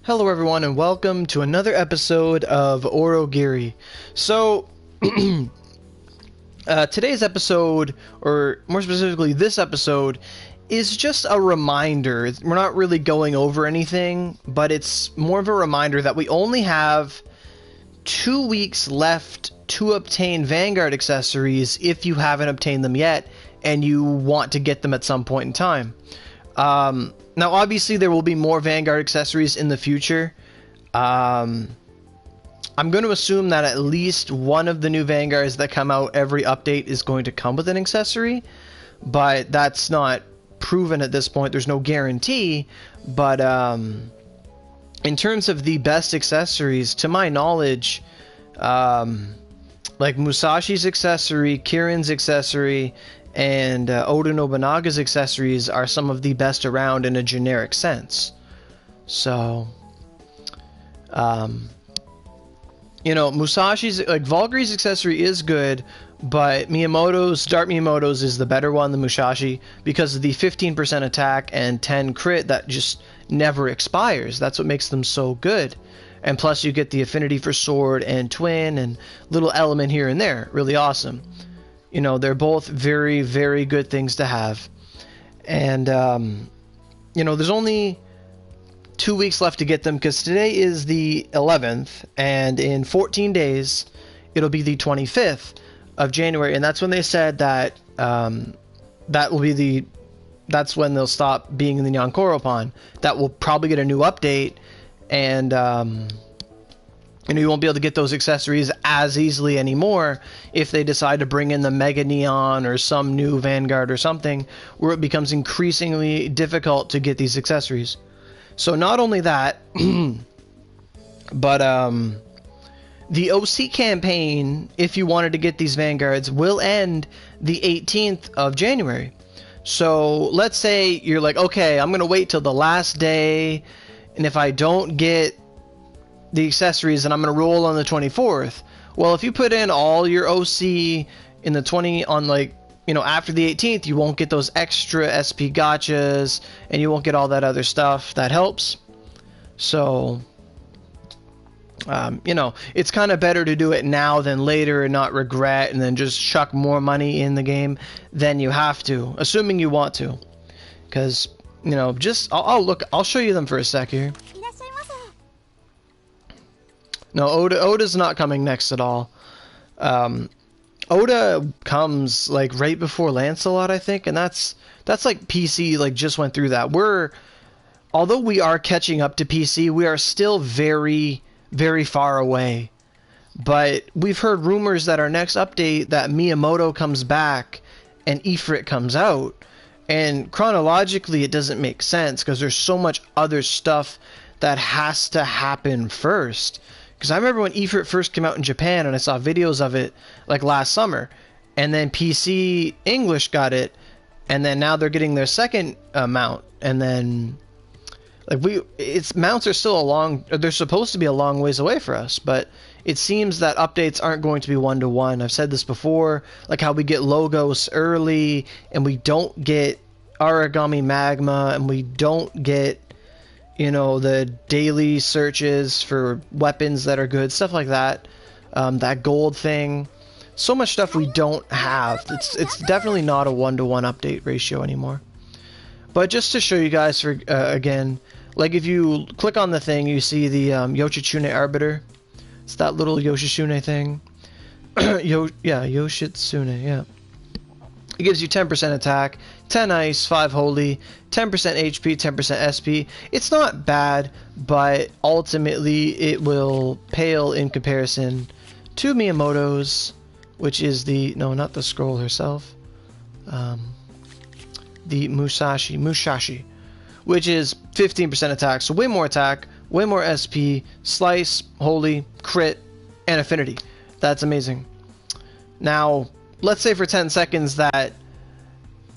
Hello everyone and welcome to another episode of Aurogiri. So, today's episode, or more specifically this episode, is just a reminder. We're not really going over anything, but it's more of a reminder that we only have 2 weeks left to obtain Vanguard accessories if you haven't obtained them yet and you want to get them at some point in time. Now, obviously, there will be more Vanguard accessories in the future. I'm going to assume that at least one of the new Vanguards that come out every update is going to come with an accessory, but that's not proven at this point. There's no guarantee, but in terms of the best accessories, to my knowledge, like Musashi's accessory, Kirin's accessory, and Oda Nobunaga's accessories are some of the best around in a generic sense. So, you know, Musashi's, like, Valkyrie's accessory is good, but Dart Miyamoto's is the better one than Musashi because of the 15% attack and 10 crit that just never expires. That's what makes them so good. And plus you get the affinity for sword and twin and little element here and there. Really awesome. You know, they're both very, very good things to have. And, you know, there's only 2 weeks left to get them because today is the 11th, and in 14 days, it'll be the 25th of January. And that's when they said that that's when they'll stop being in the Nyankoro. That will probably get a new update, and, you know, you won't be able to get those accessories as easily anymore if they decide to bring in the Mega Neon or some new Vanguard or something, where it becomes increasingly difficult to get these accessories. So not only that, but the OC campaign, if you wanted to get these Vanguards, will end the 18th of January. So let's say you're like, okay, I'm going to wait till the last day, and if I don't get the accessories, and I'm going to roll on the 24th. Well, if you put in all your OC in the 20 on, like, you know, after the 18th, you won't get those extra SP gotchas, and you won't get all that other stuff that helps. So, you know, it's kind of better to do it now than later and not regret and then just chuck more money in the game than you have to, assuming you want to. Because, you know, just, I'll show you them for a sec here. No, Oda's not coming next at all. Oda comes like right before Lancelot, I think, and that's like PC like just went through that. Although we are catching up to PC, we are still very, very far away. But we've heard rumors that our next update, that Miyamoto comes back and Ifrit comes out, and chronologically it doesn't make sense because there's so much other stuff that has to happen first. Because I remember when Ifrit first came out in Japan, and I saw videos of it like last summer, and then PC English got it, and then now they're getting their second mount, and then like mounts are still they're supposed to be a long ways away for us, but it seems that updates aren't going to be one-to-one. I've said this before, like how we get logos early, and we don't get Origami Magma, and we don't get, you know, the daily searches for weapons that are good, stuff like that. That gold thing. So much stuff we don't have. It's definitely not a one-to-one update ratio anymore. But just to show you guys, for again, like if you click on the thing, you see the Yoshitsune Arbiter. It's that little Yoshitsune thing. Yoshitsune, yeah. It gives you 10% attack, 10 ice, 5 holy, 10% HP, 10% SP. It's not bad, but ultimately it will pale in comparison to Miyamoto's, which is no, not the scroll herself. The Musashi, which is 15% attack, so way more attack, way more SP, slice, holy, crit, and affinity. That's amazing. Now, let's say for 10 seconds that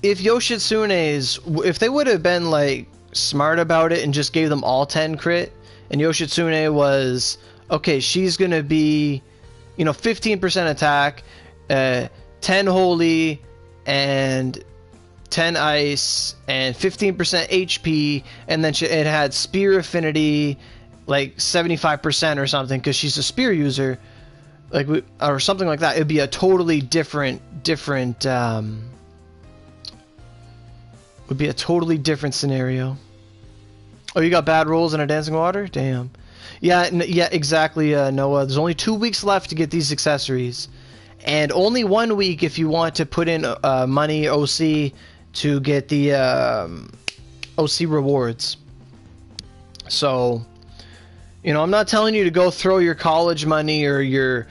if Yoshitsune's, if they would have been like smart about it and just gave them all 10 crit, and Yoshitsune was, okay, she's gonna be, you know, 15% attack, 10 holy, and 10 ice, and 15% HP, and then it had spear affinity, like 75% or something because she's a spear user, like or something like that. It'd be a totally different would be a totally different scenario. Oh, you got bad rolls in a dancing water? Damn. Yeah, yeah, exactly, Noah. There's only 2 weeks left to get these accessories, and only 1 week if you want to put in money OC to get the OC rewards. So, you know, I'm not telling you to go throw your college money or your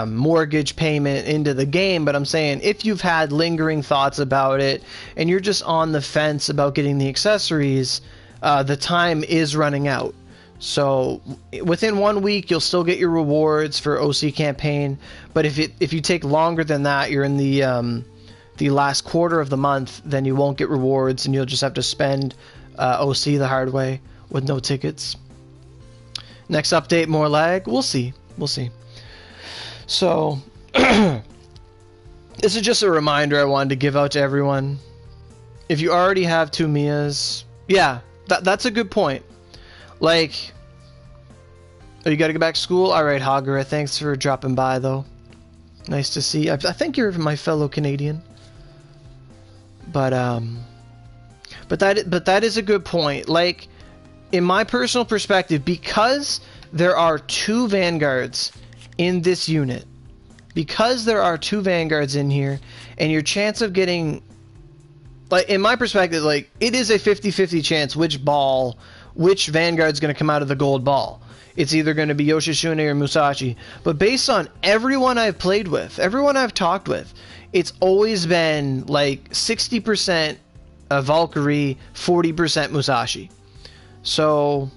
mortgage payment into the game, but I'm saying if you've had lingering thoughts about it and you're just on the fence about getting the accessories, the time is running out. So within 1 week you'll still get your rewards for OC campaign, but if you take longer than that, you're in the last quarter of the month, then you won't get rewards and you'll just have to spend OC the hard way with no tickets. Next update, more lag. We'll see. We'll see. So this is just a reminder I wanted to give out to everyone. If you already have 2 Mias, yeah, that's a good point. Like, oh, you got to go back to school? All right, Hagara, thanks for dropping by, though. Nice to see. I think you're my fellow Canadian. But that is a good point. Like, in my personal perspective, because there are 2 Vanguards in this unit, because there are 2 Vanguards in here, and your chance of getting, like, in my perspective, like, it is a 50-50 chance which Vanguard's going to come out of the gold ball. It's either going to be Yoshitsune or Musashi. But based on everyone I've played with, everyone I've talked with, it's always been like 60% Valkyrie, 40% Musashi. So,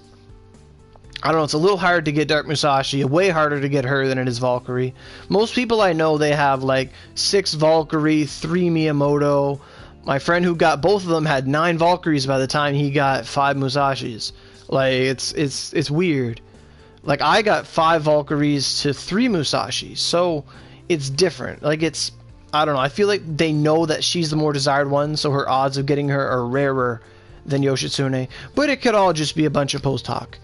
I don't know, it's a little hard to get Dark Musashi, way harder to get her than it is Valkyrie. Most people I know, they have like 6 Valkyrie, 3 Miyamoto. My friend who got both of them had 9 Valkyries by the time he got 5 Musashis. Like, it's weird. Like, I got 5 Valkyries to 3 Musashis, so it's different. Like, it's, I don't know, I feel like they know that she's the more desired one, so her odds of getting her are rarer than Yoshitsune. But it could all just be a bunch of post hoc.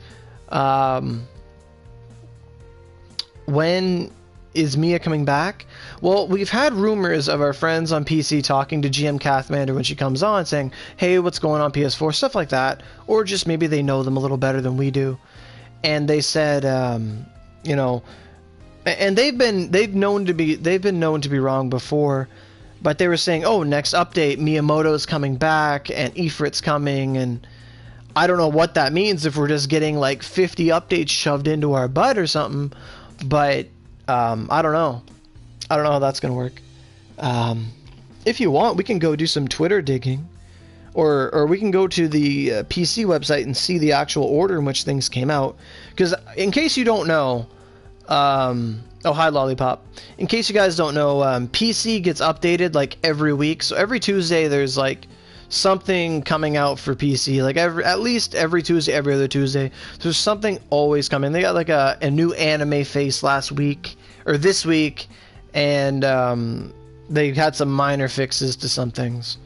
When is Mia coming back? Well, we've had rumors of our friends on PC talking to GM Kathmandu when she comes on, saying, hey, what's going on PS4, stuff like that, or just maybe they know them a little better than we do. And they said, you know, and they've been known to be wrong before, but they were saying, oh, next update, Miyamoto's coming back and Ifrit's coming, and I don't know what that means, if we're just getting like 50 updates shoved into our butt or something, but I don't know. I don't know how that's going to work. If you want, we can go do some Twitter digging, or we can go to the PC website and see the actual order in which things came out. Because in case you don't know, oh, hi, Lollipop. In case you guys don't know, PC gets updated like every week. So every Tuesday there's like something coming out for PC. Like at least every Tuesday, every other Tuesday. So there's something always coming. They got like a new anime face last week, or this week, and they had some minor fixes to some things.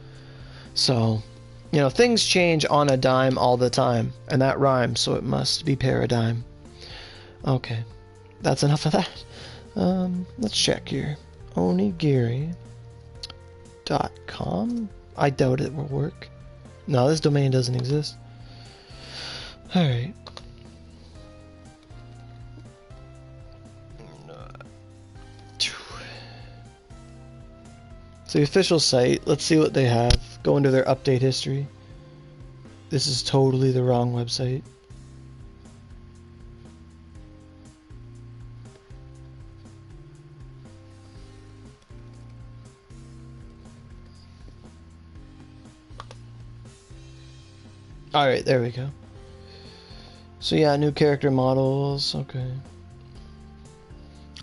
So, you know, things change on a dime all the time, and that rhymes, so it must be paradigm. Okay, that's enough of that. Let's check here. Onigiri.com. I doubt it will work. No, this domain doesn't exist. Alright. So the official site, let's see what they have. Go into their update history. This is totally the wrong website. Alright, there we go. So yeah, new character models, okay.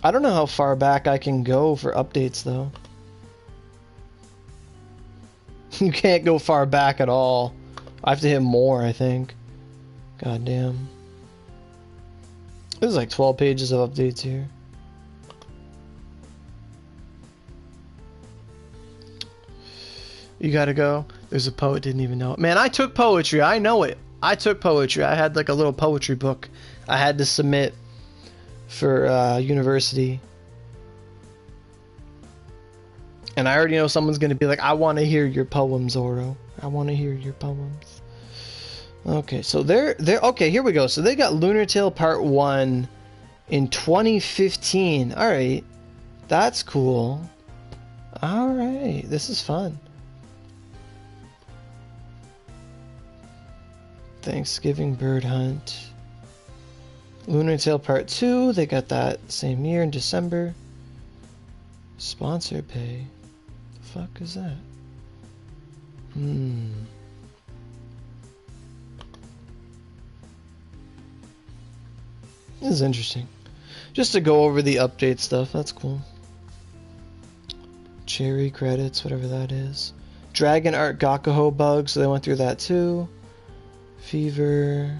I don't know how far back I can go for updates though. You can't go far back at all. I have to hit more, I think. God damn. There's like 12 pages of updates here. You gotta go. There's a poet, didn't even know it. Man, I took poetry. I know it. I took poetry. I had like a little poetry book I had to submit for university. And I already know someone's going to be like, I want to hear your poems, Oro. I want to hear your poems. Okay, so they're okay, here we go. So they got Lunar Tale Part 1 in 2015. All right. That's cool. All right. This is fun. Thanksgiving Bird Hunt. Lunar Tale Part 2. They got that same year in December. Sponsor pay. The fuck is that? This is interesting. Just to go over the update stuff. That's cool. Cherry credits, whatever that is. Dragon Art Gakuho bug, so they went through that too. Fever.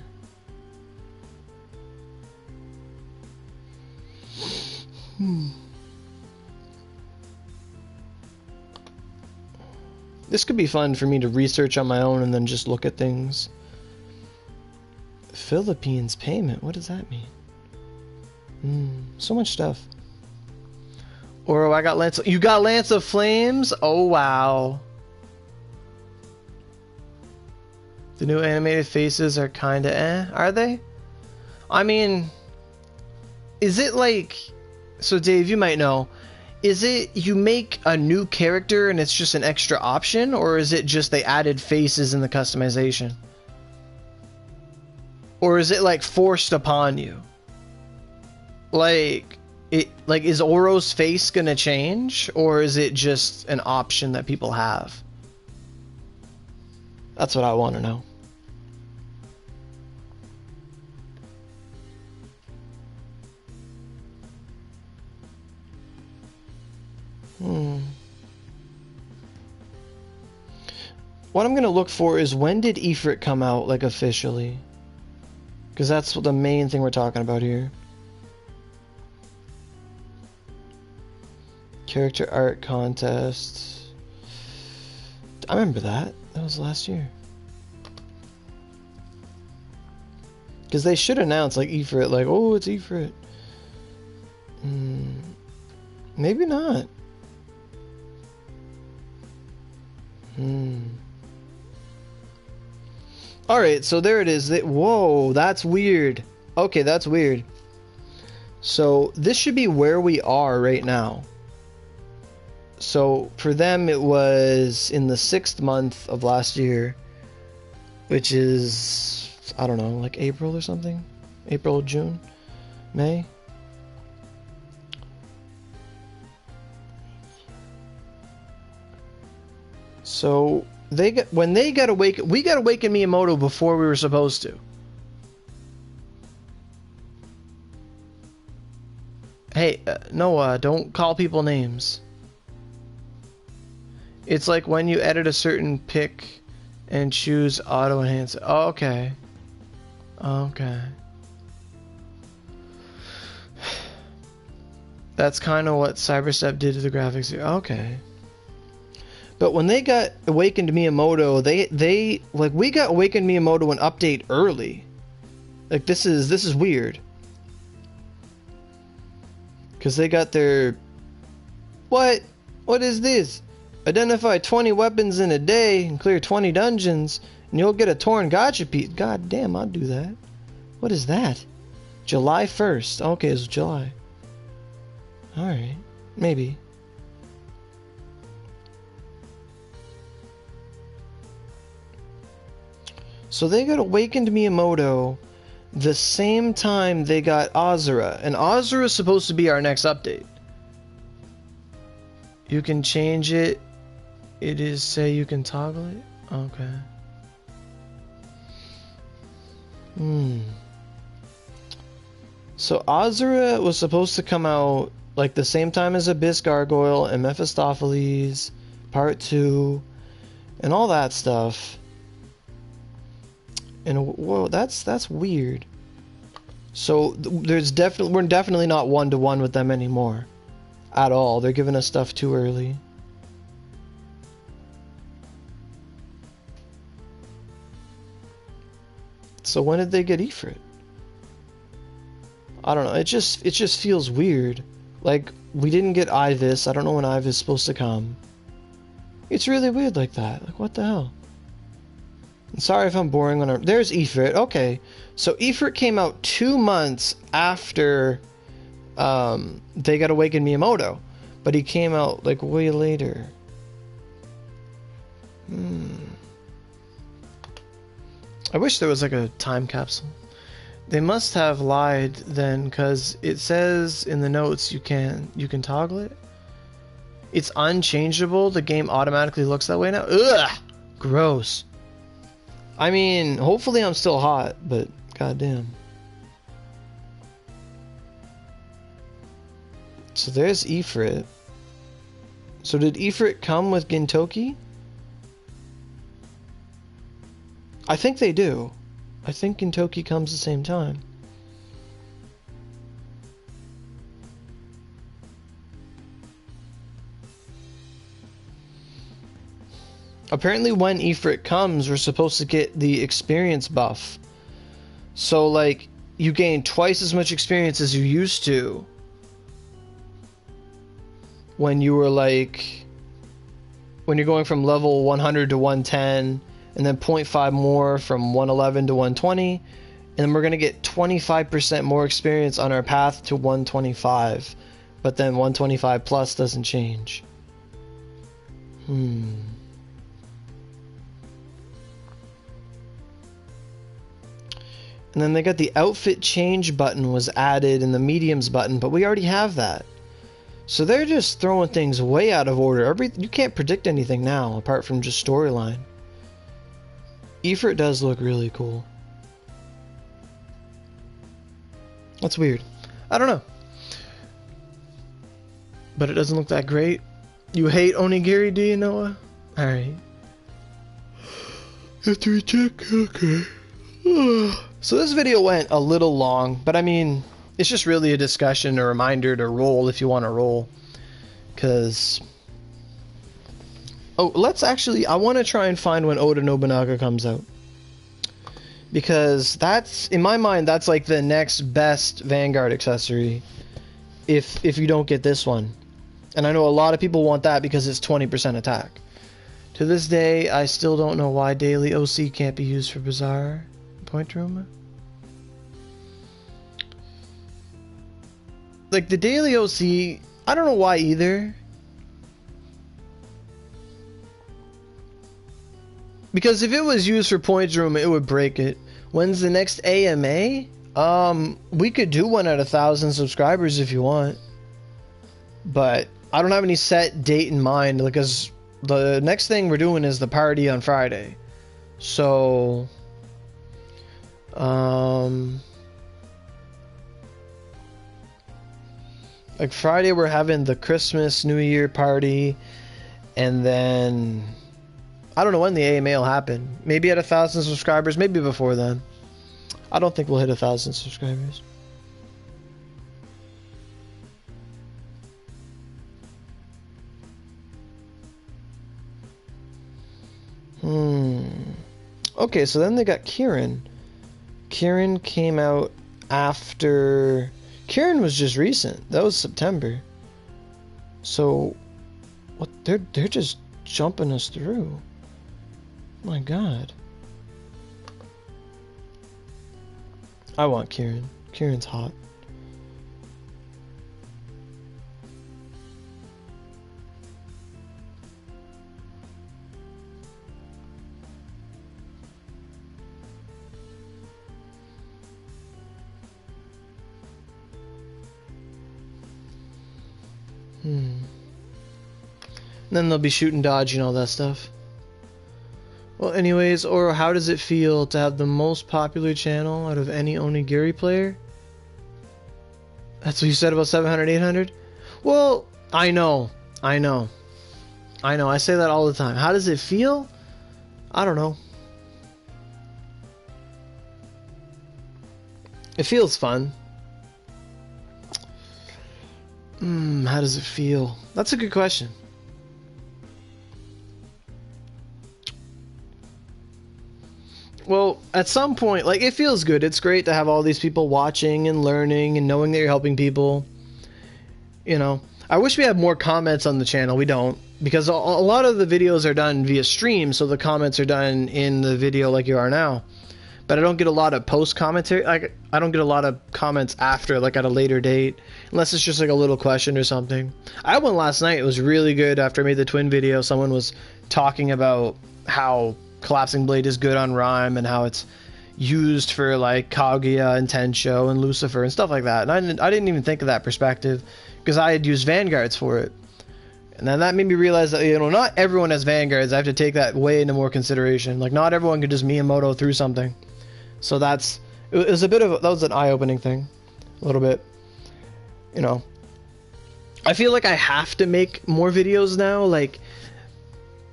This could be fun for me to research on my own and then just look at things. Philippines payment, what does that mean? So much stuff. Oro, I got Lance. You got Lance of Flames? Oh, wow. The new animated faces are kinda eh, are they? I mean, is it like... So, Dave, you might know. Is it you make a new character and it's just an extra option? Or is it just they added faces in the customization? Or is it, like, forced upon you? Like, is Oro's face gonna change, or is it just an option that people have? That's what I want to know. What I'm gonna look for is when did Ifrit come out, like, officially? Because that's the main thing we're talking about here. Character art contest. I remember that. That was last year. Because they should announce, like, Ifrit, like, oh, it's Ifrit. Maybe not. Alright, so there it is. Whoa, that's weird. Okay, that's weird. So, this should be where we are right now. So, for them, it was in the 6th month of last year, which is, I don't know, like April or something? April, June, May? So, when they got awakened, we got awakened Miyamoto before we were supposed to. Hey, Noah, don't call people names. It's like when you edit a certain pic and choose auto enhance. Oh, okay. Okay. That's kind of what Cyberstep did to the graphics here. Okay. But when they got awakened Miyamoto, they like we got awakened Miyamoto an update early. Like this is weird. Cause they got their what is this? Identify 20 weapons in a day and clear 20 dungeons, and you'll get a torn gacha piece. God damn, I'll do that. What is that? July 1st. Okay, it's July. Alright. Maybe. So they got awakened Miyamoto the same time they got Azura. And Azura is supposed to be our next update. You can change it. It is say you can toggle it? Okay. So Azura was supposed to come out like the same time as Abyss Gargoyle and Mephistopheles Part 2 and all that stuff. And whoa, that's weird. So we're definitely not one-to-one with them anymore. At all. They're giving us stuff too early. So when did they get Ifrit? I don't know. It just feels weird. Like, we didn't get Ivis. I don't know when Ivis is supposed to come. It's really weird like that. Like, what the hell? I'm sorry if I'm boring when I'm... There's Ifrit. Okay. So Ifrit came out 2 months after they got Awakened Miyamoto. But he came out, like, way later. I wish there was, like, a time capsule. They must have lied then, because it says in the notes you can toggle it. It's unchangeable. The game automatically looks that way now. Ugh! Gross. I mean, hopefully I'm still hot, but goddamn. So there's Ifrit. So did Ifrit come with Gintoki? I think they do. I think Gintoki comes the same time. Apparently when Ifrit comes, we're supposed to get the experience buff. So, like, you gain twice as much experience as you used to when you were, like, when you're going from level 100 to 110, and then 0.5 more from 111 to 120, and then we're going to get 25% more experience on our path to 125, but then 125 plus doesn't change. And then they got the outfit change button was added in the mediums button, but we already have that. So they're just throwing things way out of order. You can't predict anything now apart from just storyline. Ifrit does look really cool. That's weird. I don't know. But it doesn't look that great. You hate Onigiri, do you, Noah? Alright. Have to recheck? Okay. So this video went a little long, but I mean, it's just really a discussion, a reminder to roll if you want to roll. Because... Oh, let's actually... I want to try and find when Oda Nobunaga comes out. Because that's... In my mind, that's like the next best Vanguard accessory. If you don't get this one. And I know a lot of people want that because it's 20% attack. To this day, I still don't know why daily OC can't be used for Bazaar. Point room? Like, the daily OC... I don't know why either. Because if it was used for points room, it would break it. When's the next AMA? We could do one at 1,000 subscribers if you want. But I don't have any set date in mind, because the next thing we're doing is the party on Friday. So... like Friday we're having the Christmas New Year party, and then I don't know when the AMA will happen. Maybe at 1,000 subscribers, maybe before then. I don't think we'll hit 1,000 subscribers. Okay, so then they got Kirin. Kirin came out after... Kirin was just recent. That was September. So, what? They're just jumping us through. My God. I want Kirin. Kirin's hot. Then they'll be shooting, dodging, all that stuff. Well, anyways, Oro, how does it feel to have the most popular channel out of any Onigiri player? That's what you said about 700, 800? Well, I know. I say that all the time. How does it feel? I don't know. It feels fun. How does it feel? That's a good question. Well, at some point, like, it feels good. It's great to have all these people watching and learning and knowing that you're helping people. You know, I wish we had more comments on the channel. We don't, because a lot of the videos are done via stream, so the comments are done in the video like you are now. But I don't get a lot of post commentary. I don't get a lot of comments after, like, at a later date, unless it's just like a little question or something. I had one last night. It was really good. After I made the twin video, someone was talking about how Collapsing Blade is good on Rhyme and how it's used for like Kaguya and Tensho and Lucifer and stuff like that. And I didn't even think of that perspective because I had used Vanguards for it. And then that made me realize that, you know, not everyone has Vanguards. I have to take that way into more consideration. Like, not everyone can just Miyamoto through something. So it was a bit of, that was an eye-opening thing. A little bit. You know. I feel like I have to make more videos now. Like,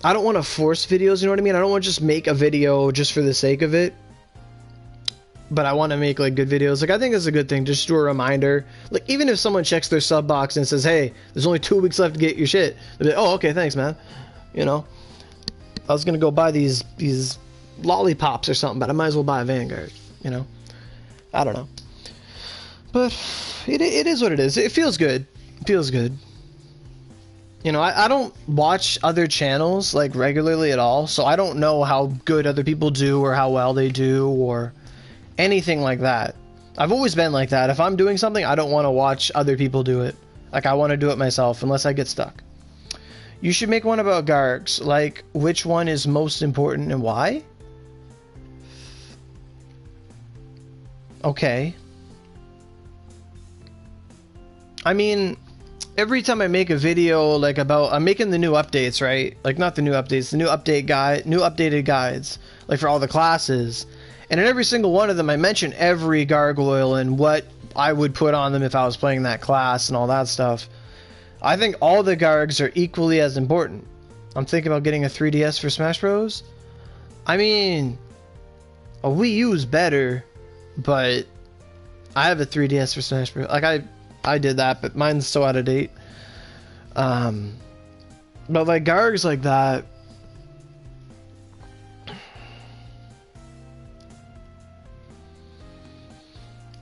I don't want to force videos, you know what I mean? I don't want to just make a video just for the sake of it. But I want to make, like, good videos. Like, I think it's a good thing, just to a reminder. Like, even if someone checks their sub box and says, hey, there's only 2 weeks left to get your shit, they'll be like, oh, okay, thanks, man. You know? I was gonna go buy these lollipops or something, but I might as well buy a Vanguard, you know? I don't know. But it is what it is. It feels good. It feels good. You know, I don't watch other channels, like, regularly at all, so I don't know how good other people do or how well they do or anything like that. I've always been like that. If I'm doing something, I don't want to watch other people do it. Like, I want to do it myself, unless I get stuck. You should make one about Gargs. Like, which one is most important and why? Okay. I mean, every time I make a video, like, about, I'm making the new updates, right? Like, not the new updates, the new updated guides, like, for all the classes. And in every single one of them, I mention every gargoyle and what I would put on them if I was playing that class and all that stuff. I think all the Gargs are equally as important. I'm thinking about getting a 3DS for Smash Bros. I mean, a Wii U is better, but I have a 3DS for Smash Bros. Like, I did that, but mine's so out of date. But like Gargs like that,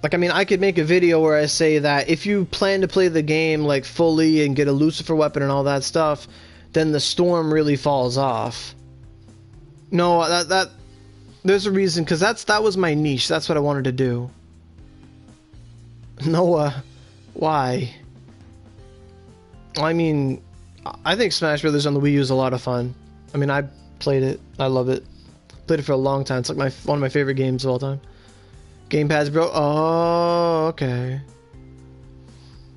like, I mean, I could make a video where I say that if you plan to play the game, like, fully and get a Lucifer weapon and all that stuff, then the storm really falls off. No, that there's a reason, because that was my niche. That's what I wanted to do. Noah, why? I mean, I think Smash Brothers on the Wii U is a lot of fun. I mean, I played it. I love it. Played it for a long time. It's like one of my favorite games of all time. Gamepads, bro. Oh, okay.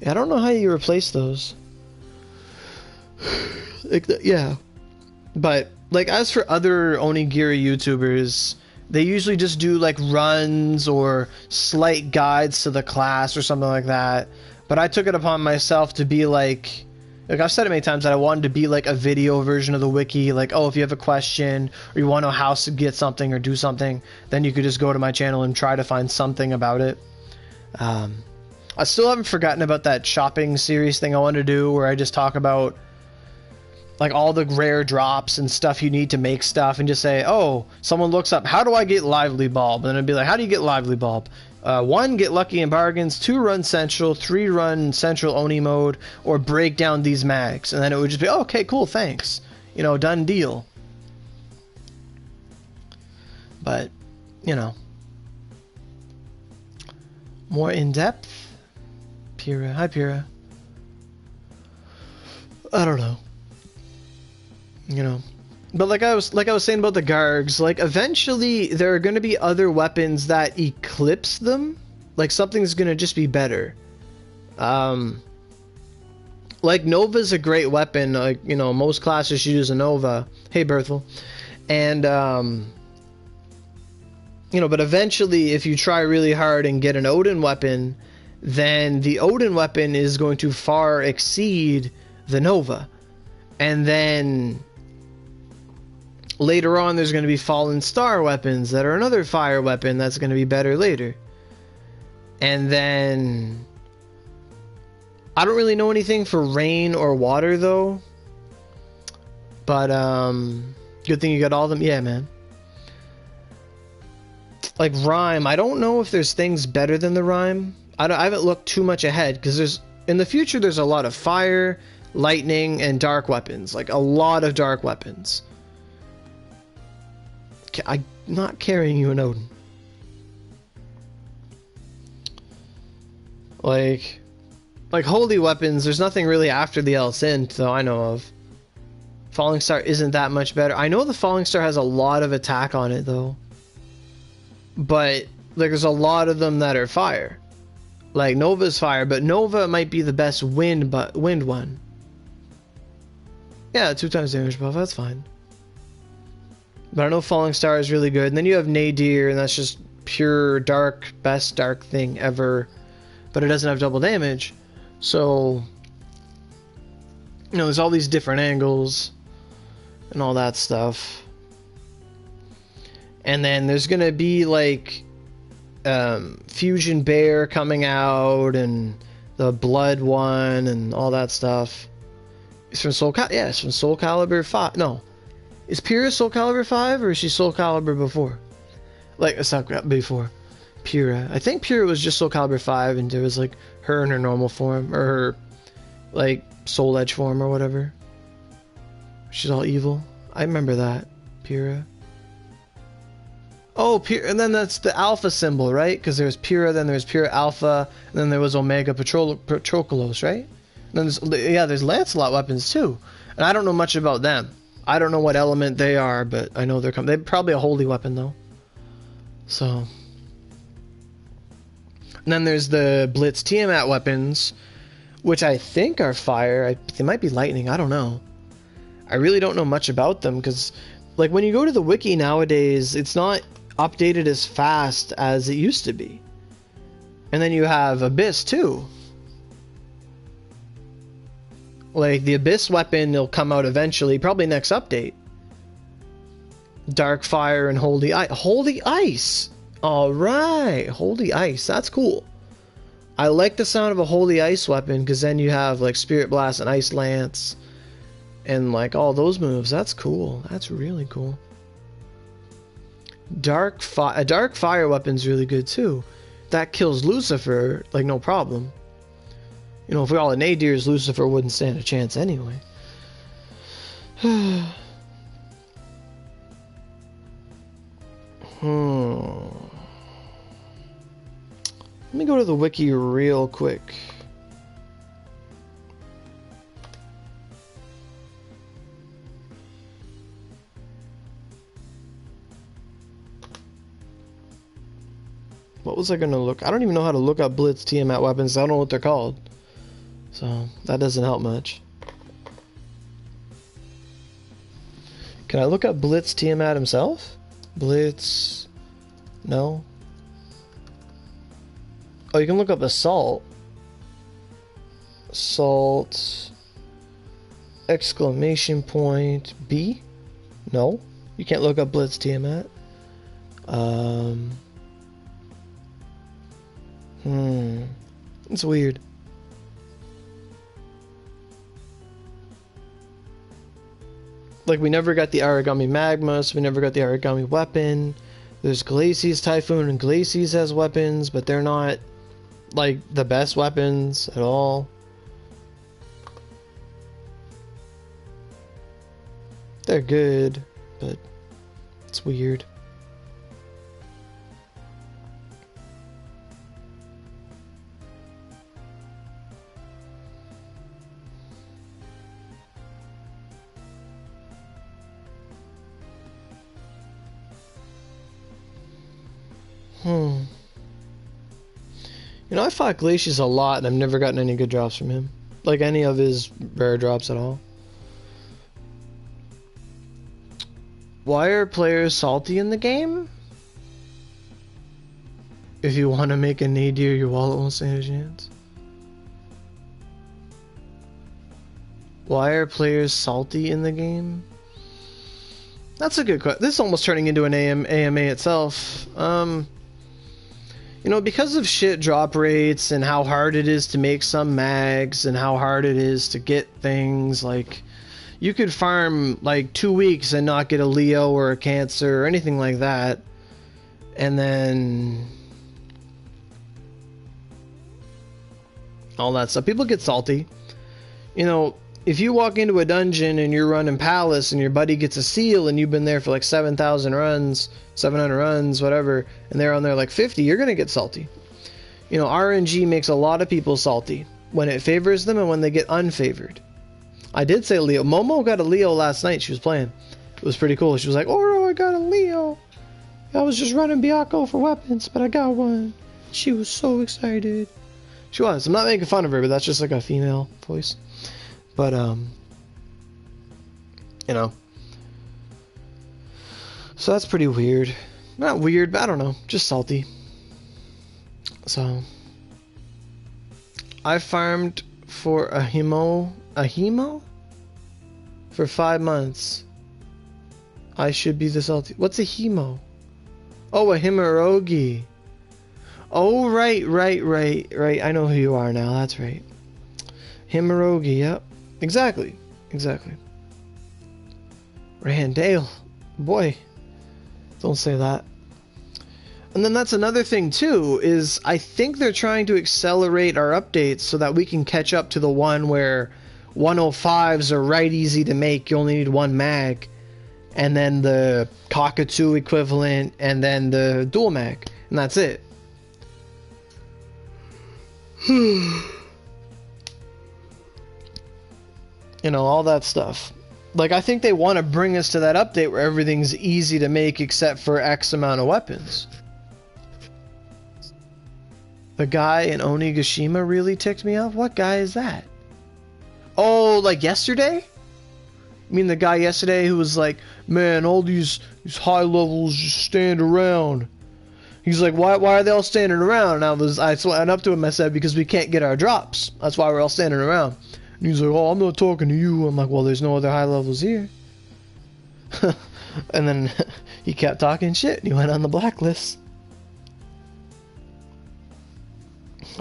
Yeah, I don't know how you replace those. Yeah. But, like, as for other Onigiri YouTubers, they usually just do, like, runs or slight guides to the class or something like that. But I took it upon myself to be, like, I've said it many times that I wanted to be, like, a video version of the wiki. Like, oh, if you have a question or you want to know how to get something or do something, then you could just go to my channel and try to find something about it. I still haven't forgotten about that shopping series thing I want to do, where I just talk about, like, all the rare drops and stuff you need to make stuff, and just say, oh, someone looks up, how do I get Lively Bulb? And then I'd be like, how do you get Lively Bulb? 1, get lucky in bargains, 2, run central, 3, run central Oni mode, or break down these mags. And then it would just be, oh, okay, cool, thanks. You know, done deal. But, you know, more in-depth. Pyrrha, hi Pyrrha. I don't know. You know. But like I was saying about the Gargs, like, eventually there are going to be other weapons that eclipse them. Like, something's going to just be better. Like, Nova's a great weapon. Like, you know, most classes should use a Nova. Hey, Berthel. And, you know, but eventually if you try really hard and get an Odin weapon, then the Odin weapon is going to far exceed the Nova. And then later on, there's going to be Fallen Star weapons that are another fire weapon that's going to be better later. And then I don't really know anything for rain or water, though. But, good thing you got all of them. Yeah, man. like rhyme, I don't know if there's things better than the rhyme. I haven't looked too much ahead because in the future there's a lot of fire, lightning, and dark weapons. Like a lot of dark weapons. I'm not carrying you an Odin. Like holy weapons, there's nothing really after the Elsint though I know of. Falling Star isn't that much better. I know the Falling Star has a lot of attack on it though. But like there's a lot of them that are fire. Like Nova's fire, but Nova might be the best wind one. Yeah, 2 times damage buff, that's fine. But I know Falling Star is really good. And then you have Nadir, and that's just pure dark, best dark thing ever. But it doesn't have double damage. So, you know, there's all these different angles and all that stuff. And then there's going to be like Fusion Bear coming out and the Blood one and all that stuff. It's from Soul Calibur. Yeah, it's from Soul Calibur 5. No. Is Pyrrha Soul Calibur 5 or is she Soul Calibur before? Like, it's not before. Pyrrha. I think Pyrrha was just Soul Calibur 5 and there was like her in her normal form or her like Soul Edge form or whatever. She's all evil. I remember that. Pyrrha. Oh, and then that's the Alpha symbol, right? Because there's Pyrrha, then there's Pyrrha Alpha, and then there was Omega Patroclus, right? And then there's Lancelot weapons too. And I don't know much about them. I don't know what element they are, but I know they're coming. They're probably a holy weapon though. So. And then there's the Blitz Tiamat weapons, which I think are fire. They might be lightning. I don't know. I really don't know much about them because, like, when you go to the wiki nowadays, it's not updated as fast as it used to be. And then you have Abyss too. Like the Abyss weapon will come out eventually, probably next update. Dark Fire and Holy Ice. Holy Ice! Alright, Holy Ice, that's cool. I like the sound of a Holy Ice weapon because then you have like Spirit Blast and Ice Lance and like all those moves. That's cool. That's really cool. A Dark Fire weapon's really good too. That kills Lucifer like no problem. You know, if we all had Nadirs, Lucifer wouldn't stand a chance anyway. Let me go to the wiki real quick. What was I gonna look? I don't even know how to look up Blitz Tiamat weapons. I don't know what they're called. So, that doesn't help much. Can I look up Blitz Tiamat himself? Blitz... No? Oh, you can look up Assault. Assault... Exclamation point... B? No? You can't look up Blitz Tiamat. It's weird. Like, we never got the Origami Magma, so we never got the Origami Weapon. There's Glacies Typhoon, and Glacies has weapons, but they're not, like, the best weapons at all. They're good, but it's weird. You know, I fought Glacius a lot and I've never gotten any good drops from him. Like any of his rare drops at all. Why are players salty in the game? If you want to make a nadir, your wallet won't stand a chance. Why are players salty in the game? That's a good question. This is almost turning into an AMA itself. You know, because of shit drop rates and how hard it is to make some mags and how hard it is to get things, like, you could farm like 2 weeks and not get a Leo or a Cancer or anything like that. And then all that stuff. People get salty. You know, if you walk into a dungeon and you're running Palace and your buddy gets a seal and you've been there for like 7,000 runs, 700 runs, whatever, and they're on there like 50, you're going to get salty. You know, RNG makes a lot of people salty when it favors them and when they get unfavored. I did say Leo. Momo got a Leo last night. She was playing. It was pretty cool. She was like, "Oh, I got a Leo. I was just running Byakko for weapons, but I got one." She was so excited. She was. I'm not making fun of her, but that's just like a female voice. But, you know. So that's pretty weird. Not weird, but I don't know. Just salty. So, I farmed for a hemo for 5 months. I should be the salty. What's a hemo? Oh, a hemorrhogi. Oh, right. I know who you are now. That's right. Hemorrhogi, yep. Exactly. Randale. Boy. Don't say that. And then that's another thing too, is I think they're trying to accelerate our updates so that we can catch up to the one where 105s are right easy to make. You only need one mag. And then the Cockatoo equivalent, and then the dual mag. And that's it. You know, all that stuff. Like, I think they want to bring us to that update where everything's easy to make except for X amount of weapons. The guy in Onigashima really ticked me off? What guy is that? Oh, like yesterday? I mean the guy yesterday who was like, "Man, all these high levels just stand around." He's like, why are they all standing around? And I went up to him, I said, "Because we can't get our drops. That's why we're all standing around." And he's like, "Oh, I'm not talking to you." I'm like, "Well, there's no other high levels here." And then he kept talking shit and he went on the blacklist.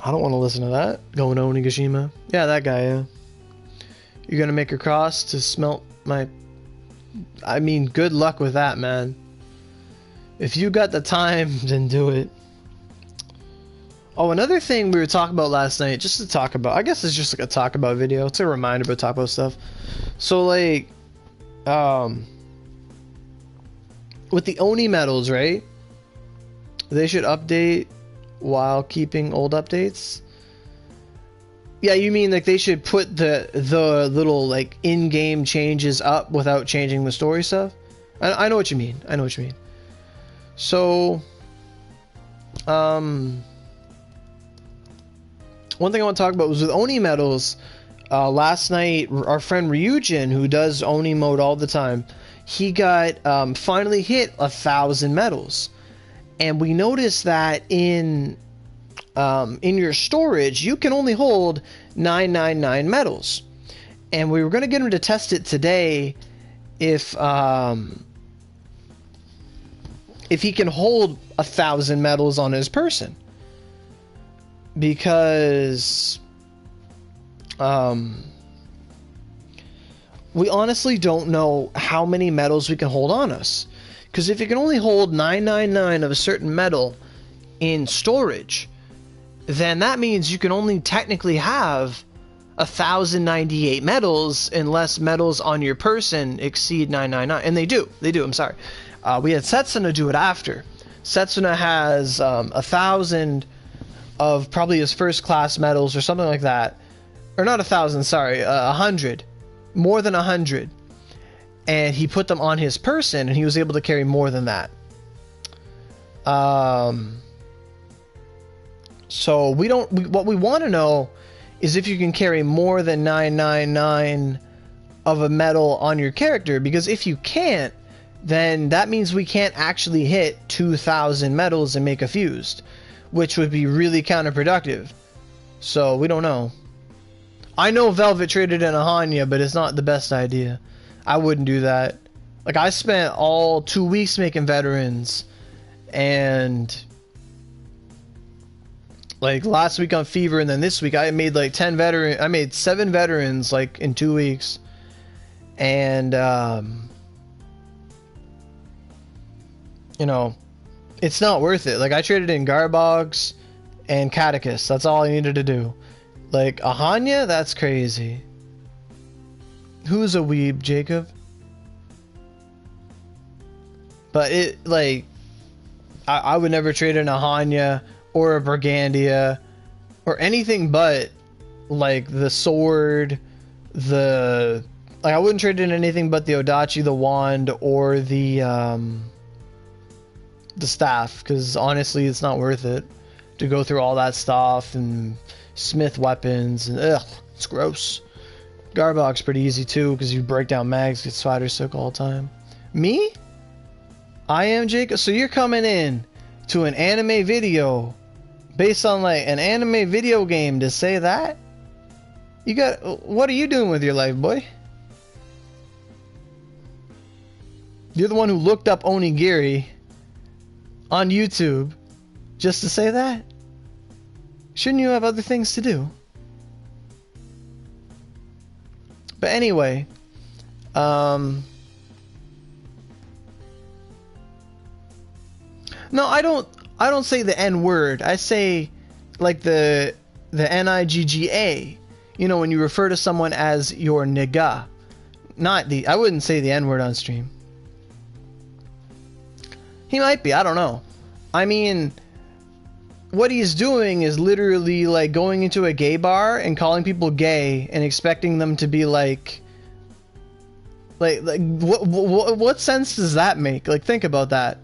I don't want to listen to that. Going to Onigashima. Yeah, that guy, yeah. You're gonna make a cross to smelt my... I mean, good luck with that, man. If you got the time, then do it. Oh, another thing we were talking about last night, just to talk about, I guess it's just like a talk about video. It's a reminder to talk about stuff. So, like, with the Oni medals, right? They should update while keeping old updates. Yeah, you mean like they should put the little like in-game changes up without changing the story stuff? I know what you mean. I know what you mean. So, one thing I want to talk about was with Oni medals. Last night, our friend Ryujin, who does Oni mode all the time, he got finally hit 1,000 medals, and we noticed that in your storage, you can only hold 999 medals. And we were going to get him to test it today if he can hold 1,000 medals on his person. Because we honestly don't know how many medals we can hold on us. Because if you can only hold 999 of a certain medal in storage, then that means you can only technically have 1,098 medals unless medals on your person exceed 999. And they do. I'm sorry. We had Setsuna do it after. Setsuna has 1,000 of probably his first class medals or something like that. Or not 1,000, sorry, 100. More than 100. And he put them on his person and he was able to carry more than that. So what we want to know is if you can carry more than 999 of a medal on your character, because if you can't, then that means we can't actually hit 2,000 medals and make a fused, which would be really counterproductive. So we don't know. I know Velvet traded in a Hanya, but it's not the best idea. I wouldn't do that. Like, I spent all 2 weeks making veterans, and like last week on Fever, and then this week I made like 7 veterans like in 2 weeks. And you know, It's not worth it. Like, I traded in Garbogs and Catechus. That's all I needed to do. Like, a Hanya? That's crazy. Who's a weeb, Jacob? But it, like, I would never trade in a Hanya or a Brigandia or anything but, like, the sword, like, I wouldn't trade in anything but the Odachi, the wand, or the staff, because honestly, it's not worth it to go through all that stuff and smith weapons, and ugh, it's gross. Garbog's pretty easy too, because you break down mags, get spider soak all the time. Me? I am Jacob. So you're coming in to an anime video based on like an anime video game to say that? You got, what are you doing with your life, boy? You're the one who looked up Onigiri on YouTube just to say that? Shouldn't you have other things to do? But anyway, no, I don't say the N word. I say like the Nigga. You know, when you refer to someone as your nigga. I wouldn't say the N word on stream. He might be, I don't know. I mean, what he's doing is literally like going into a gay bar and calling people gay and expecting them to be like what sense does that make? Like, think about that.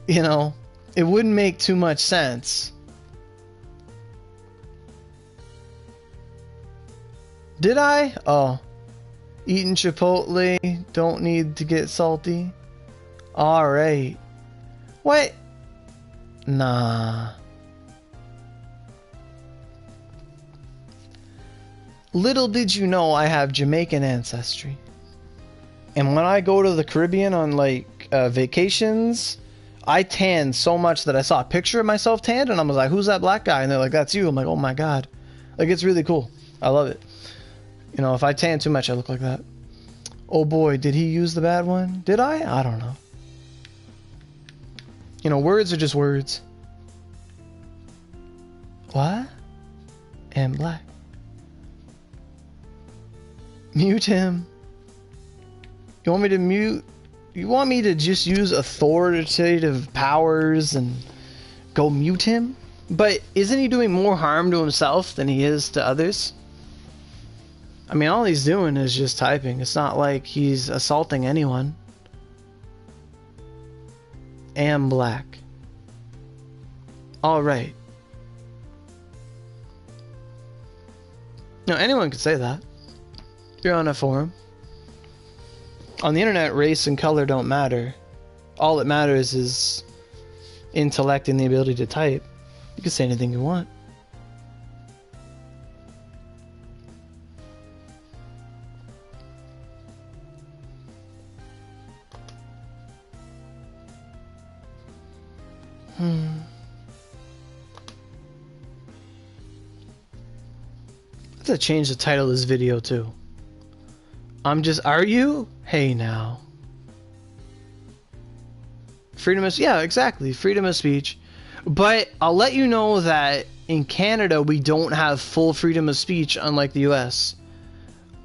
You know, it wouldn't make too much sense. Did I? Oh. Eating Chipotle, don't need to get salty. Alright. What? Nah. Little did you know I have Jamaican ancestry. And when I go to the Caribbean on like vacations, I tan so much that I saw a picture of myself tanned and I was like, who's that black guy? And they're like, that's you. I'm like, oh my god. Like, it's really cool. I love it. You know, if I tan too much, I look like that. Oh boy, did he use the bad one? Did I? I don't know. You know, words are just words. What? And black. Mute him. You want me to mute? You want me to just use authoritative powers and go mute him? But isn't he doing more harm to himself than he is to others? I mean, all he's doing is just typing. It's not like he's assaulting anyone. Am black. Alright. No, anyone could say that. You're on a forum. On the internet, race and color don't matter. All that matters is intellect and the ability to type. You can say anything you want. Let's change the title of this video too. Are you? Hey now. Freedom of, yeah, exactly. Freedom of speech. But I'll let you know that in Canada, we don't have full freedom of speech, unlike the US.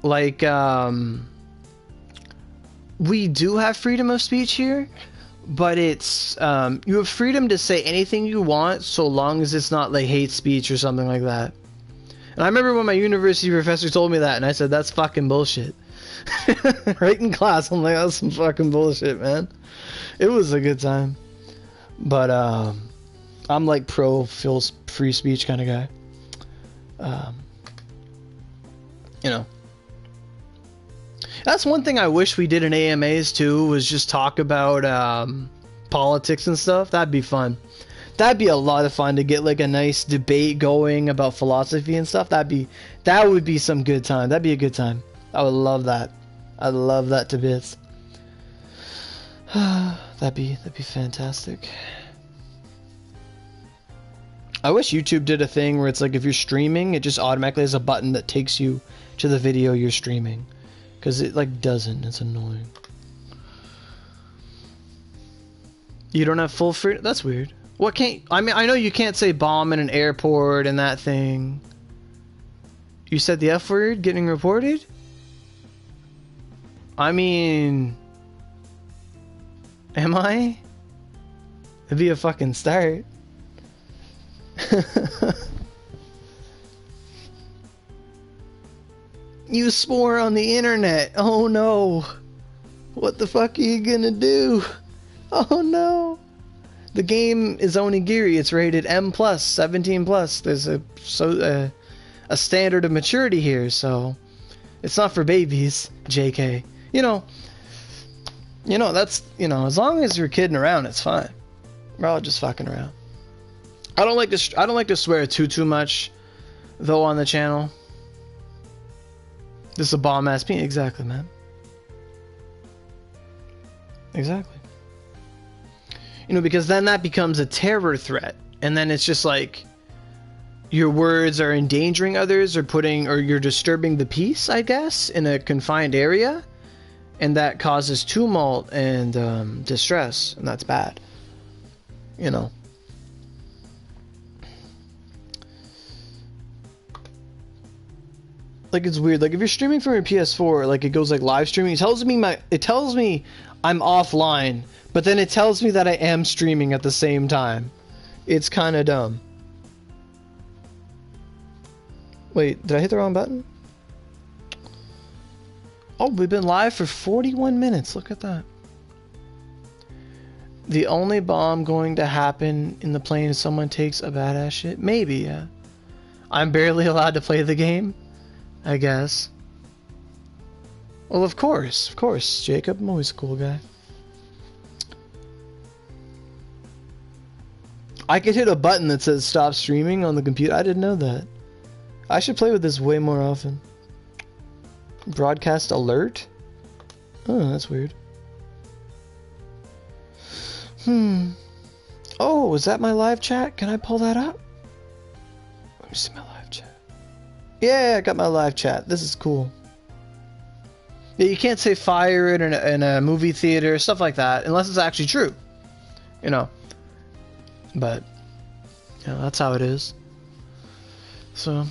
Like, we do have freedom of speech here, but it's, you have freedom to say anything you want so long as it's not like hate speech or something like that. And I remember when my university professor told me that, and I said, that's fucking bullshit. Right in class, I'm like, that's some fucking bullshit, man. It was a good time. But, I'm like pro free speech kind of guy. You know. That's one thing I wish we did in AMAs too, was just talk about politics and stuff. That'd be fun. That'd be a lot of fun to get like a nice debate going about philosophy and stuff. That would be some good time. That'd be a good time. I would love that. I'd love that to bits. That'd be fantastic. I wish YouTube did a thing where it's like if you're streaming, it just automatically has a button that takes you to the video you're streaming. Because it like doesn't. It's annoying. You don't have full freedom? That's weird. What can't... I mean, I know you can't say bomb in an airport and that thing. You said the F word getting reported? I mean... Am I? It'd be a fucking start. You swore on the internet. Oh no. What the fuck are you gonna do? Oh no. The game is Onigiri. It's rated M+, 17+. There's a standard of maturity here, so it's not for babies, JK. You know, that's, as long as you're kidding around, it's fine. We're all just fucking around. I don't like to swear too much though on the channel. This is a bomb ass penis. Exactly, man. Exactly. Because then that becomes a terror threat, and then it's just like your words are endangering others, or you're disturbing the peace, I guess, in a confined area, and that causes tumult and distress, and that's bad. Like, it's weird. Like, if you're streaming from your PS4, like, it goes like live streaming. It tells me I'm offline, but then it tells me that I am streaming at the same time. It's kind of dumb. Wait, did I hit the wrong button? Oh, we've been live for 41 minutes. Look at that. The only bomb going to happen in the plane is someone takes a badass shit? Maybe, yeah. I'm barely allowed to play the game, I guess. Well, of course, Jacob. I'm always a cool guy. I could hit a button that says stop streaming on the computer. I didn't know that. I should play with this way more often. Broadcast alert? Oh, that's weird. Oh, is that my live chat? Can I pull that up? Let me see my live chat. Yeah, I got my live chat. This is cool. Yeah, you can't say fire in a movie theater, stuff like that, unless it's actually true. But, that's how it is. So,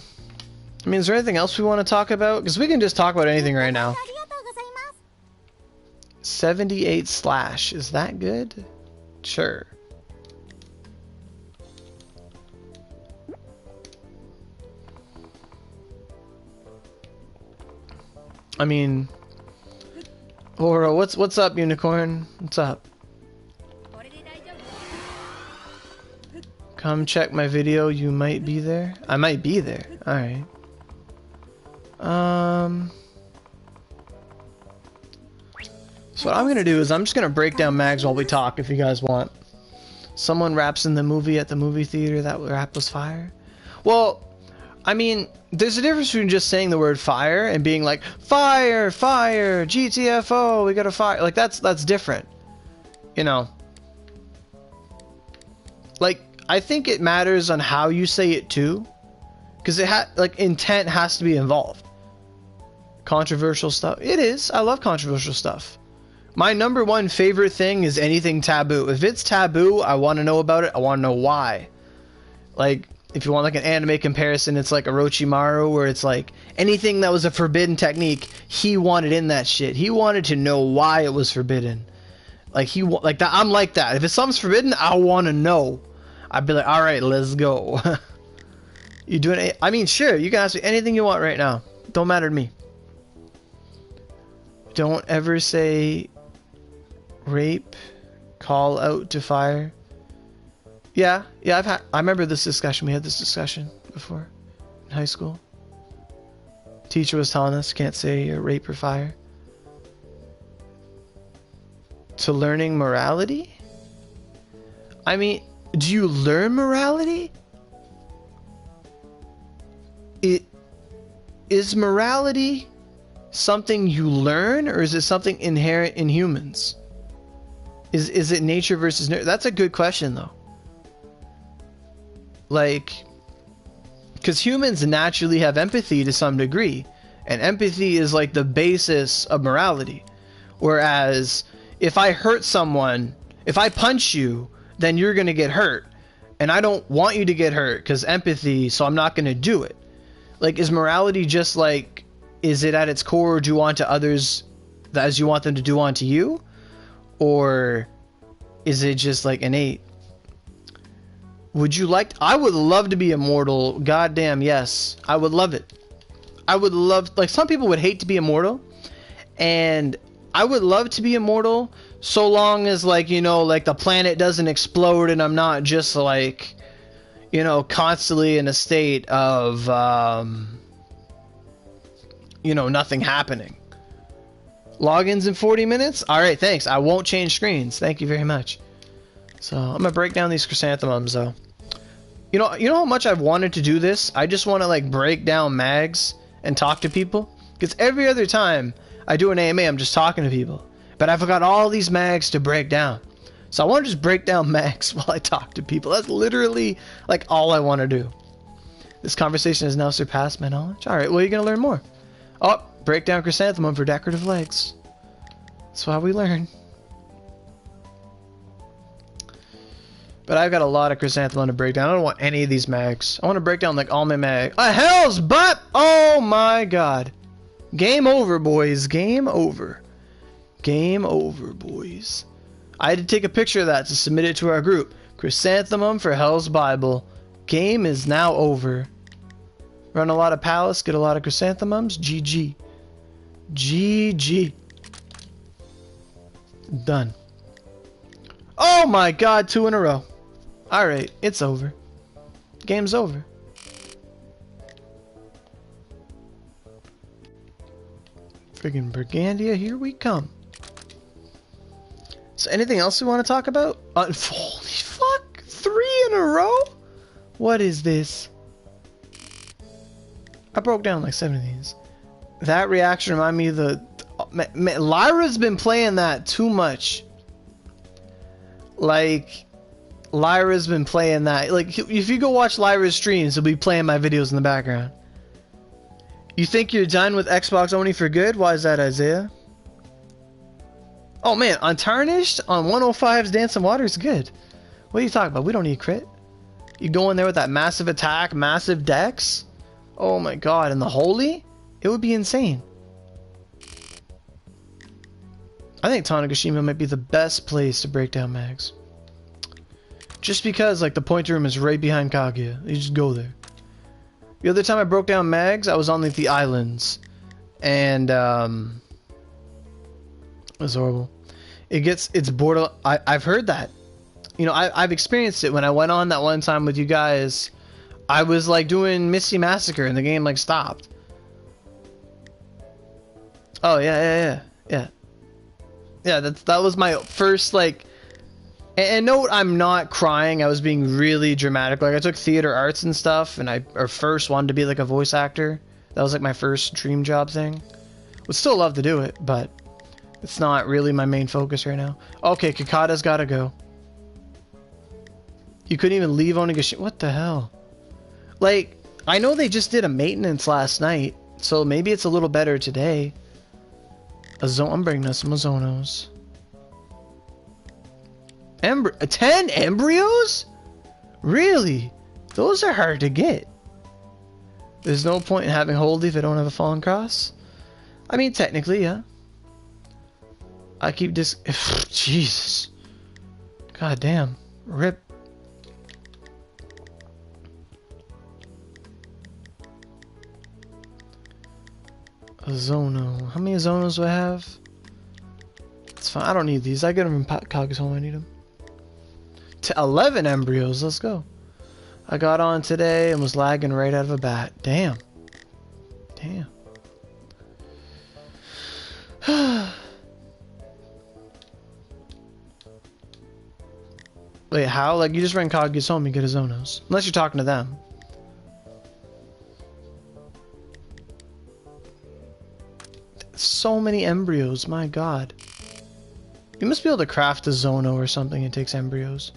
I mean, is there anything else we want to talk about? Because we can just talk about anything right now. 78 slash. Is that good? Sure. I mean, Oro, what's up, Unicorn? What's up? Come check my video. You might be there. I might be there. All right. So what I'm gonna do is I'm just gonna break down mags while we talk. If you guys want. Someone raps in the movie at the movie theater. That rap was fire. Well, I mean, there's a difference between just saying the word fire and being like fire, fire, GTFO. We got a fire. Like that's different. Like, I think it matters on how you say it too, because intent has to be involved. Controversial stuff. It is. I love controversial stuff. My number one favorite thing is anything taboo. If it's taboo, I want to know about it. I want to know why. Like, if you want like an anime comparison, it's like Orochimaru, where it's like anything that was a forbidden technique, he wanted in that shit. He wanted to know why it was forbidden. Like like that. I'm like that. If it's something's forbidden, I want to know. I'd be like, all right, let's go. You doing it? I mean, sure, you can ask me anything you want right now. Don't matter to me. Don't ever say rape, call out to fire. Yeah, I remember this discussion. We had this discussion before in high school. Teacher was telling us can't say rape or fire. To learning morality? I mean, do you learn morality? Is morality something you learn, or is it something inherent in humans? Is it nature versus nurture? That's a good question, though. Like, because humans naturally have empathy to some degree, and empathy is like the basis of morality. Whereas, if I hurt someone If I punch you, then you're gonna get hurt. And I don't want you to get hurt because empathy, so I'm not gonna do it. Like, is morality just like, is it at its core do unto others as you want them to do unto you? Or is it just like innate? Would you like I would love to be immortal. Goddamn, yes. I would love it. I would love, like, some people would hate to be immortal, and I would love to be immortal so long as, like, you know, like the planet doesn't explode and I'm not just like, you know, constantly in a state of you know, nothing happening. Logins in 40 minutes? Alright, thanks. I won't change screens. Thank you very much. So I'm gonna break down these chrysanthemums though. You know how much I've wanted to do this? I just want to like break down mags and talk to people. Because every other time I do an AMA, I'm just talking to people. But I've got all these mags to break down. So I want to just break down mags while I talk to people. That's literally like all I want to do. This conversation has now surpassed my knowledge. Alright, well, you're going to learn more. Oh, break down chrysanthemum for decorative legs. That's how we learn. But I've got a lot of chrysanthemum to break down. I don't want any of these mags. I want to break down like all my mags. A hell's butt! Oh my god. Game over, boys. Game over. Game over, boys. I had to take a picture of that to submit it to our group. Chrysanthemum for Hell's Bible. Game is now over. Run a lot of palace, get a lot of chrysanthemums. GG. GG. Done. Oh my god, 2 in a row. Alright, it's over. Game's over. Friggin' Burgundia, here we come. So anything else we want to talk about? Holy fuck! 3 in a row? What is this? I broke down like 7 of these. That reaction reminded me of the... Lyra's been playing that too much. Like... Lyra's been playing that. Like, if you go watch Lyra's streams, he'll be playing my videos in the background. You think you're done with Xbox only for good? Why is that, Isaiah? Oh man, Untarnished on 105's Dancing Water is good. What are you talking about? We don't need crit. You go in there with that massive attack, massive dex. Oh my god, and the holy? It would be insane. I think Tanegashima might be the best place to break down mags. Just because, like, the pointer room is right behind Kaguya. You just go there. The other time I broke down mags, I was on, like, the islands. And, it was horrible. It's border... I've heard that. You know, I've experienced it when I went on that one time with you guys. I was, like, doing Misty Massacre, and the game, like, stopped. Oh, yeah. Yeah, that was my first, like... And note, I'm not crying. I was being really dramatic. Like, I took theater arts and stuff, and I first wanted to be, like, a voice actor. That was, like, my first dream job thing. Would still love to do it, but it's not really my main focus right now. Okay, Kakata's gotta go. You couldn't even leave Onigashima. What the hell? Like, I know they just did a maintenance last night, so maybe it's a little better today. I'm bringing us some Ozonos. 10 embryos? Really? Those are hard to get. There's no point in having Holy if I don't have a Fallen Cross? I mean, technically, yeah. I keep Jesus. God damn. Rip. Ozono. How many Ozonos do I have? It's fine. I don't need these. I get them from Kaguya's home. I need them. 11 embryos. Let's go. I got on today and was lagging right out of a bat. Damn. Damn. Wait, how? Like, you just ran Kaguya's home, you get his Zonos. Unless you're talking to them. So many embryos, my god. You must be able to craft a Zono or something that takes embryos.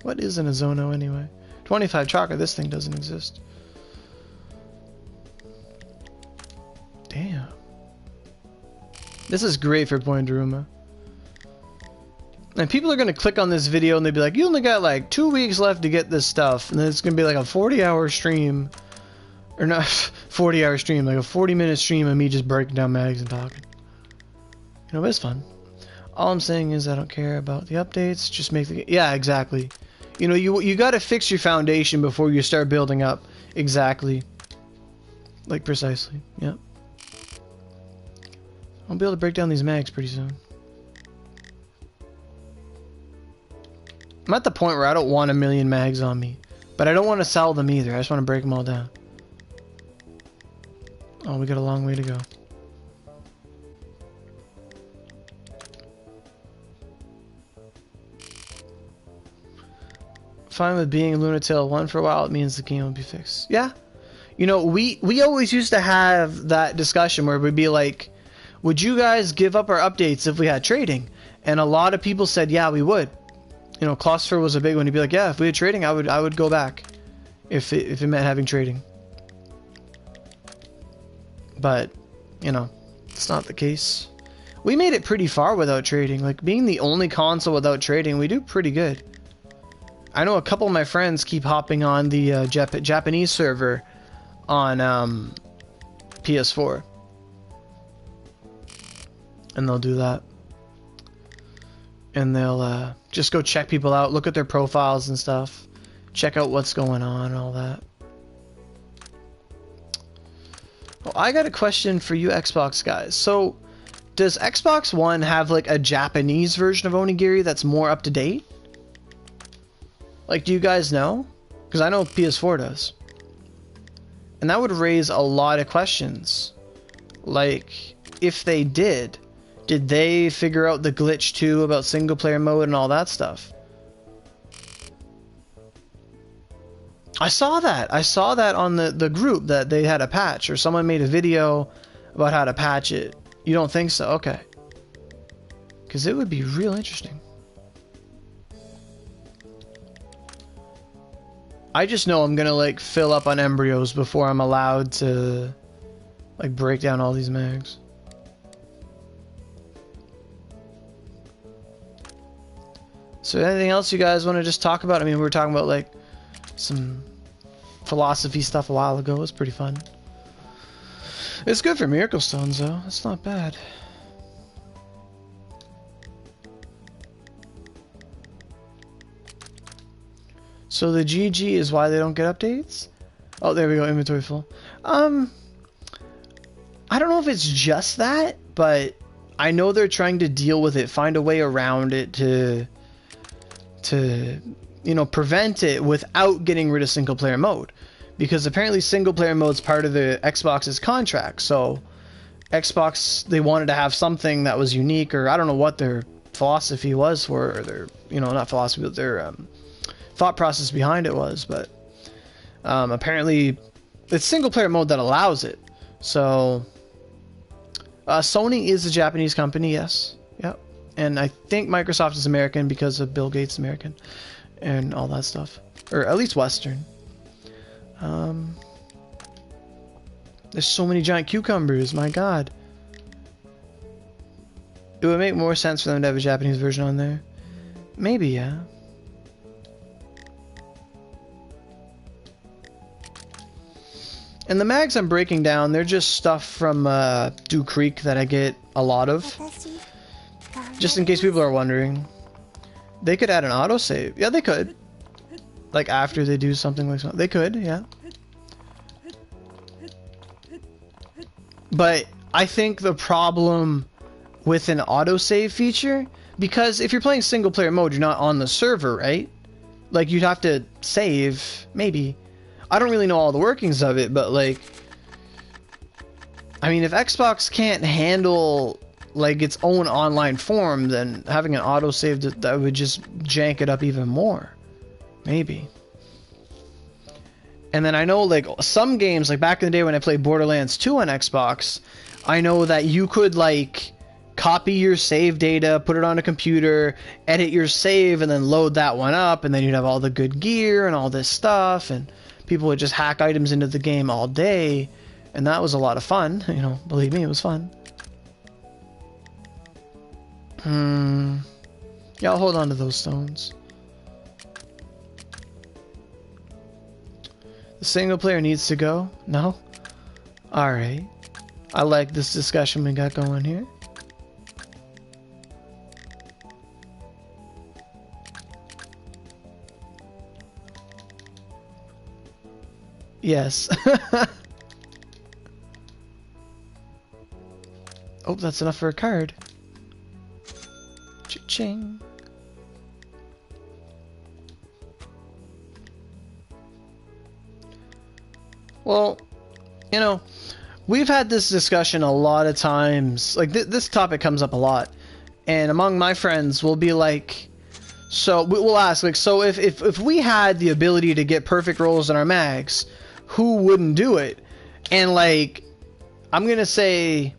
What is an Ozono anyway? 25 chakra, this thing doesn't exist. Damn. This is great for Point Daruma. And people are going to click on this video and they'll be like, you only got like 2 weeks left to get this stuff. And then it's going to be like a 40-hour stream. Or not 40-hour stream, like a 40-minute stream of me just breaking down mags and talking. You know, but it's fun. All I'm saying is I don't care about the updates. Just make the... Yeah, exactly. You know, you got to fix your foundation before you start building up. Exactly. Like, precisely. Yep. I'll be able to break down these mags pretty soon. I'm at the point where I don't want 1,000,000 mags on me. But I don't want to sell them either. I just want to break them all down. Oh, we got a long way to go. Fine with being Lunatail 1 for a while. It means the game will be fixed. Yeah. You know, we always used to have that discussion where we'd be like, would you guys give up our updates if we had trading? And a lot of people said, yeah, we would. You know, Closter was a big one. He'd be like, yeah, if we had trading, I would go back. If it meant having trading. But, you know, it's not the case. We made it pretty far without trading. Like, being the only console without trading, we do pretty good. I know a couple of my friends keep hopping on the Japanese server on PS4. And they'll do that. And they'll just go check people out, look at their profiles and stuff. Check out what's going on and all that. Well, I got a question for you Xbox guys. So, does Xbox One have like a Japanese version of Onigiri that's more up to date? Like, do you guys know? Because I know PS4 does. And that would raise a lot of questions. Like, if they did they figure out the glitch too about single player mode and all that stuff? I saw that on the group that they had a patch, or someone made a video about how to patch it. You don't think so? Okay. Because it would be real interesting. I just know I'm gonna like fill up on embryos before I'm allowed to like break down all these mags. So anything else you guys want to just talk about? I mean, we were talking about like some philosophy stuff a while ago. It was pretty fun. It's good for miracle stones though. It's not bad. So the GG is why they don't get updates? Oh, there we go, inventory full. I don't know if it's just that, but I know they're trying to deal with it, find a way around it to you know, prevent it without getting rid of single player mode. Because apparently single player mode is part of the Xbox's contract. So Xbox, they wanted to have something that was unique, or I don't know what their philosophy was for, or their, you know, not philosophy, but their thought process behind it was, but apparently it's single player mode that allows it. So Sony is a Japanese company, yes. Yep. And I think Microsoft is American because of Bill Gates American and all that stuff, or at least Western. There's so many giant cucumbers, my god. It would make more sense for them to have a Japanese version on there. Maybe, yeah. And the mags I'm breaking down, they're just stuff from Dew Creek that I get a lot of. Just in case people are wondering. They could add an autosave. Yeah, they could. Like after they do something like that. They could, yeah. But I think the problem with an autosave feature, because if you're playing single player mode, you're not on the server, right? Like you'd have to save, maybe. I don't really know all the workings of it, but like, I mean, if Xbox can't handle like its own online form, then having an autosave that would just jank it up even more. Maybe. And then I know like some games, like back in the day when I played Borderlands 2 on Xbox, I know that you could like copy your save data, put it on a computer, edit your save, and then load that one up, and then you'd have all the good gear and all this stuff, and people would just hack items into the game all day, and that was a lot of fun. You know, believe me, it was fun. Hmm. Yeah, I'll hold on to those stones. The single player needs to go? No? Alright. I like this discussion we got going here. Yes. Oh, that's enough for a card. Cha-ching. Well, you know, we've had this discussion a lot of times. Like, this topic comes up a lot. And among my friends, we'll be like, so we'll ask, like, so if we had the ability to get perfect rolls in our mags, who wouldn't do it? And, like, I'm going to say,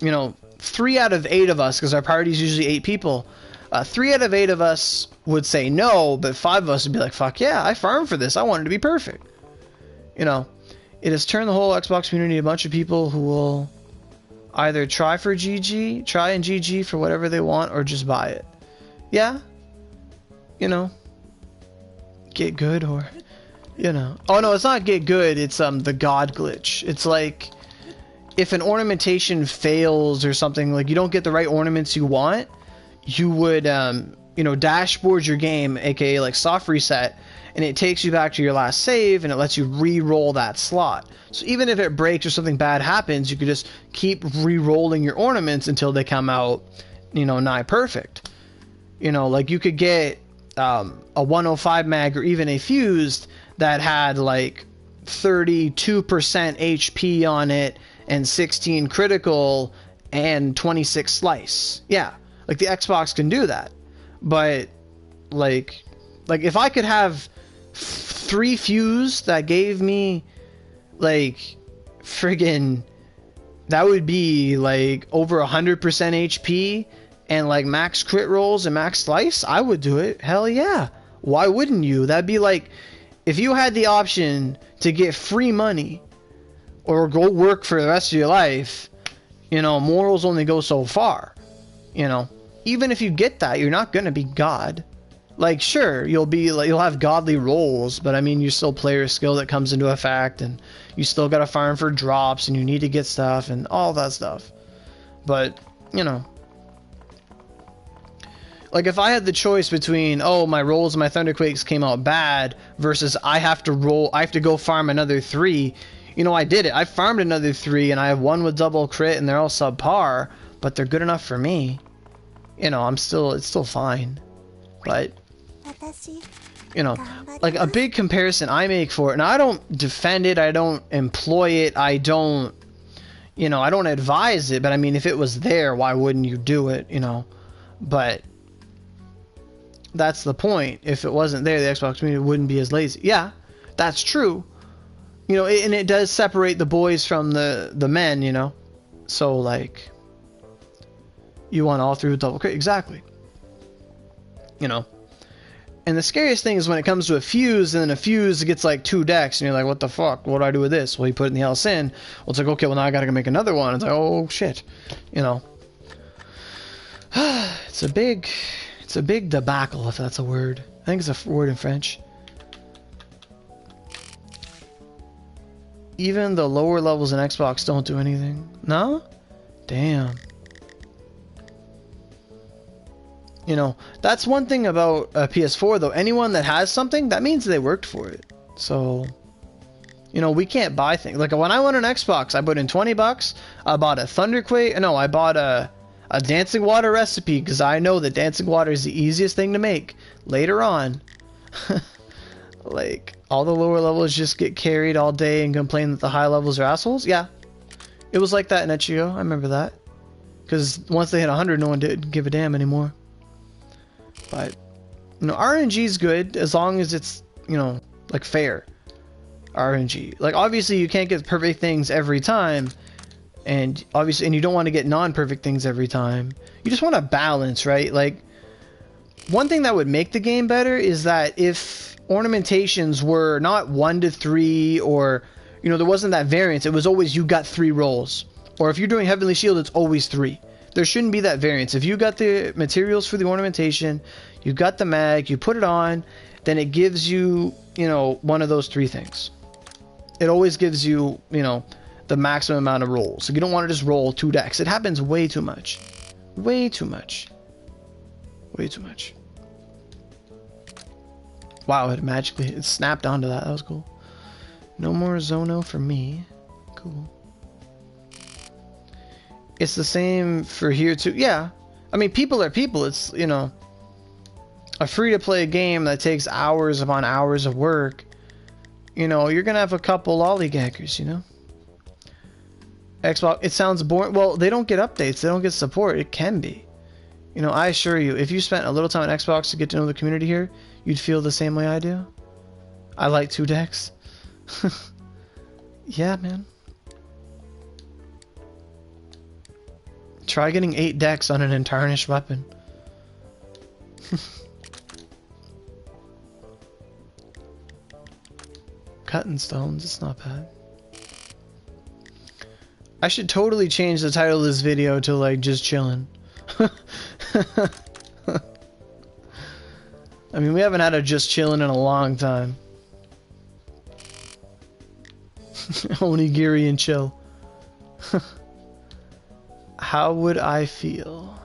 you know, 3 out of 8 of us, because our party is usually 8 people, 3 out of 8 of us would say no, but 5 of us would be like, fuck yeah, I farmed for this. I want it to be perfect. You know, it has turned the whole Xbox community a bunch of people who will either try and GG for whatever they want, or just buy it. Yeah. You know, get good, or, you know. Oh no, it's not get good, it's the God glitch. It's like, if an ornamentation fails or something, like you don't get the right ornaments you want, you would, you know, dashboard your game, aka like soft reset, and it takes you back to your last save, and it lets you re-roll that slot. So even if it breaks or something bad happens, you could just keep re-rolling your ornaments until they come out, you know, nigh perfect. You know, like you could get a 105 mag or even a fused that had like 32% HP on it and 16 critical and 26 slice. Yeah, like the Xbox can do that. But like if I could have 3 fuse that gave me like friggin', that would be like over 100% HP and like max crit rolls and max slice, I would do it. Hell yeah. Why wouldn't you? That'd be like, if you had the option to get free money or go work for the rest of your life, you know, morals only go so far. You know, even if you get that, you're not gonna be God. Like, sure, you'll have godly roles, but I mean, you still player skill that comes into effect, and you still gotta farm for drops, and you need to get stuff, and all that stuff. But, you know, like if I had the choice between, oh, my rolls and my Thunderquakes came out bad, versus I have to go farm another 3, you know, I did it. I farmed another 3, and I have 1 with double crit, and they're all subpar, but they're good enough for me. You know, it's still fine. But, you know, like a big comparison I make for it, and I don't defend it, I don't employ it, I don't, you know, I don't advise it, but I mean, if it was there, why wouldn't you do it, you know? But that's the point. If it wasn't there, the Xbox community wouldn't be as lazy. Yeah, that's true. You know, and it does separate the boys from the men, you know? So, like, you want all through double crit. Exactly. You know? And the scariest thing is when it comes to a fuse, and then a fuse gets like 2 decks, and you're like, what the fuck? What do I do with this? Well, you put it in the LSIN. Well, it's like, okay, well, now I gotta make another one. It's like, oh, shit. You know? It's a big debacle, if that's a word. I think it's a word in French. Even the lower levels in Xbox don't do anything. No? Damn. You know, that's one thing about PS4, though. Anyone that has something, that means they worked for it. So, you know, we can't buy things. Like, when I won an Xbox, I put in $20. I bought a Thunderquake. No, I bought a dancing water recipe, because I know that dancing water is the easiest thing to make later on. Like, all the lower levels just get carried all day and complain that the high levels are assholes. Yeah, it was like that in Ichigo. I remember that, because once they hit 100, no one did give a damn anymore. But, you know, RNG is good as long as it's, you know, like fair RNG. Like, obviously you can't get perfect things every time, and obviously, and you don't want to get non-perfect things every time. You just want a balance, right? Like, one thing that would make the game better is that if ornamentations were not 1 to 3, or, you know, there wasn't that variance, it was always you got 3 rolls. Or if you're doing Heavenly Shield, it's always 3. There shouldn't be that variance. If you got the materials for the ornamentation, you got the mag, you put it on, then it gives you, you know, one of those three things. It always gives you, you know, the maximum amount of rolls. So you don't want to just roll 2 decks. It happens way too much. Way too much. Way too much. Wow, it snapped onto that. That was cool. No more Zono for me. Cool. It's the same for here too. Yeah. I mean, people are people. It's, you know, a free-to-play game that takes hours upon hours of work. You know, you're going to have a couple lollygaggers, you know? Xbox, it sounds boring. Well, they don't get updates. They don't get support. It can be. You know, I assure you, if you spent a little time on Xbox to get to know the community here, you'd feel the same way I do. I like 2 decks. Yeah, man. Try getting 8 decks on an untarnished weapon. Cutting stones, it's not bad. I should totally change the title of this video to like just chilling. I mean, we haven't had a just chilling in a long time. Onigiri and chill. How would I feel?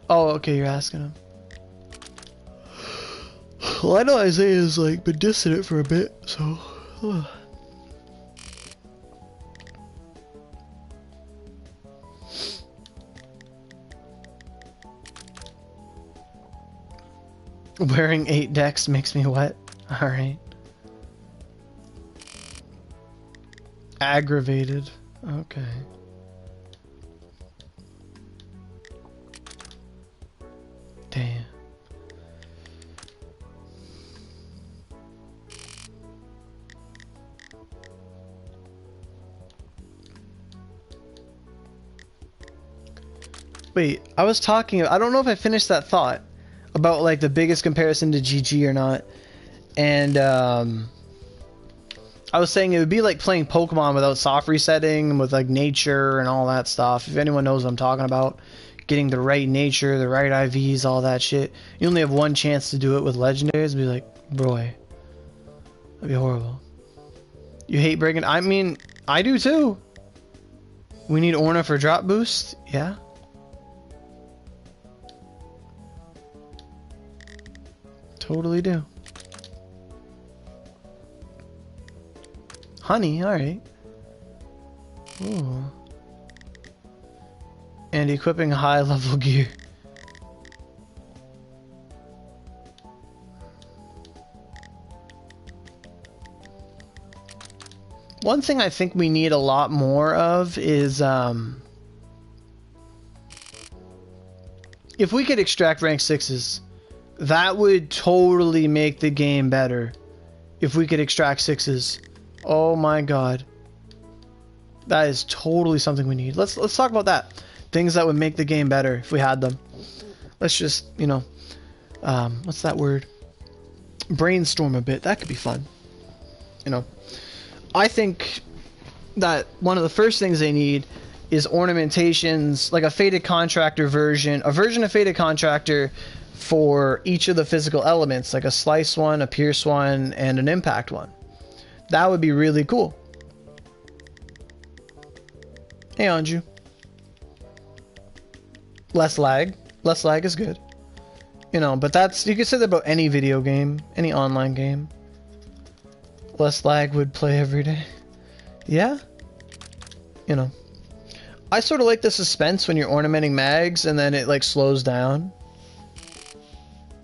Oh, okay, you're asking him. Well, I know Isaiah's like been dissing it for a bit, so. Wearing 8 decks makes me wet. Alright. Aggravated. Okay. Damn. Wait, I was talking, I don't know if I finished that thought about like the biggest comparison to GG or not. And I was saying it would be like playing Pokemon without soft resetting, with like nature and all that stuff. If anyone knows what I'm talking about, getting the right nature, the right IVs, all that shit. You only have one chance to do it with legendaries. It'd be like, boy, that'd be horrible. You hate breaking? I mean, I do too. We need Orna for drop boost. Yeah. Totally do. Honey, alright. Ooh. And equipping high level gear. One thing I think we need a lot more of is if we could extract rank 6s, that would totally make the game better. If we could extract 6s. Oh my god. That is totally something we need. Let's talk about that. Things that would make the game better if we had them. Let's just, you know, what's that word? Brainstorm a bit. That could be fun. You know, I think that one of the first things they need is ornamentations, like a Fated Contractor version, a version of Fated Contractor for each of the physical elements, like a slice one, a pierce one, and an impact one. That would be really cool. Hey, Anju. Less lag. Less lag is good. You know, but that's, you could say that about any video game, any online game. Less lag would play every day. Yeah? You know. I sort of like the suspense when you're ornamenting mags and then it like slows down.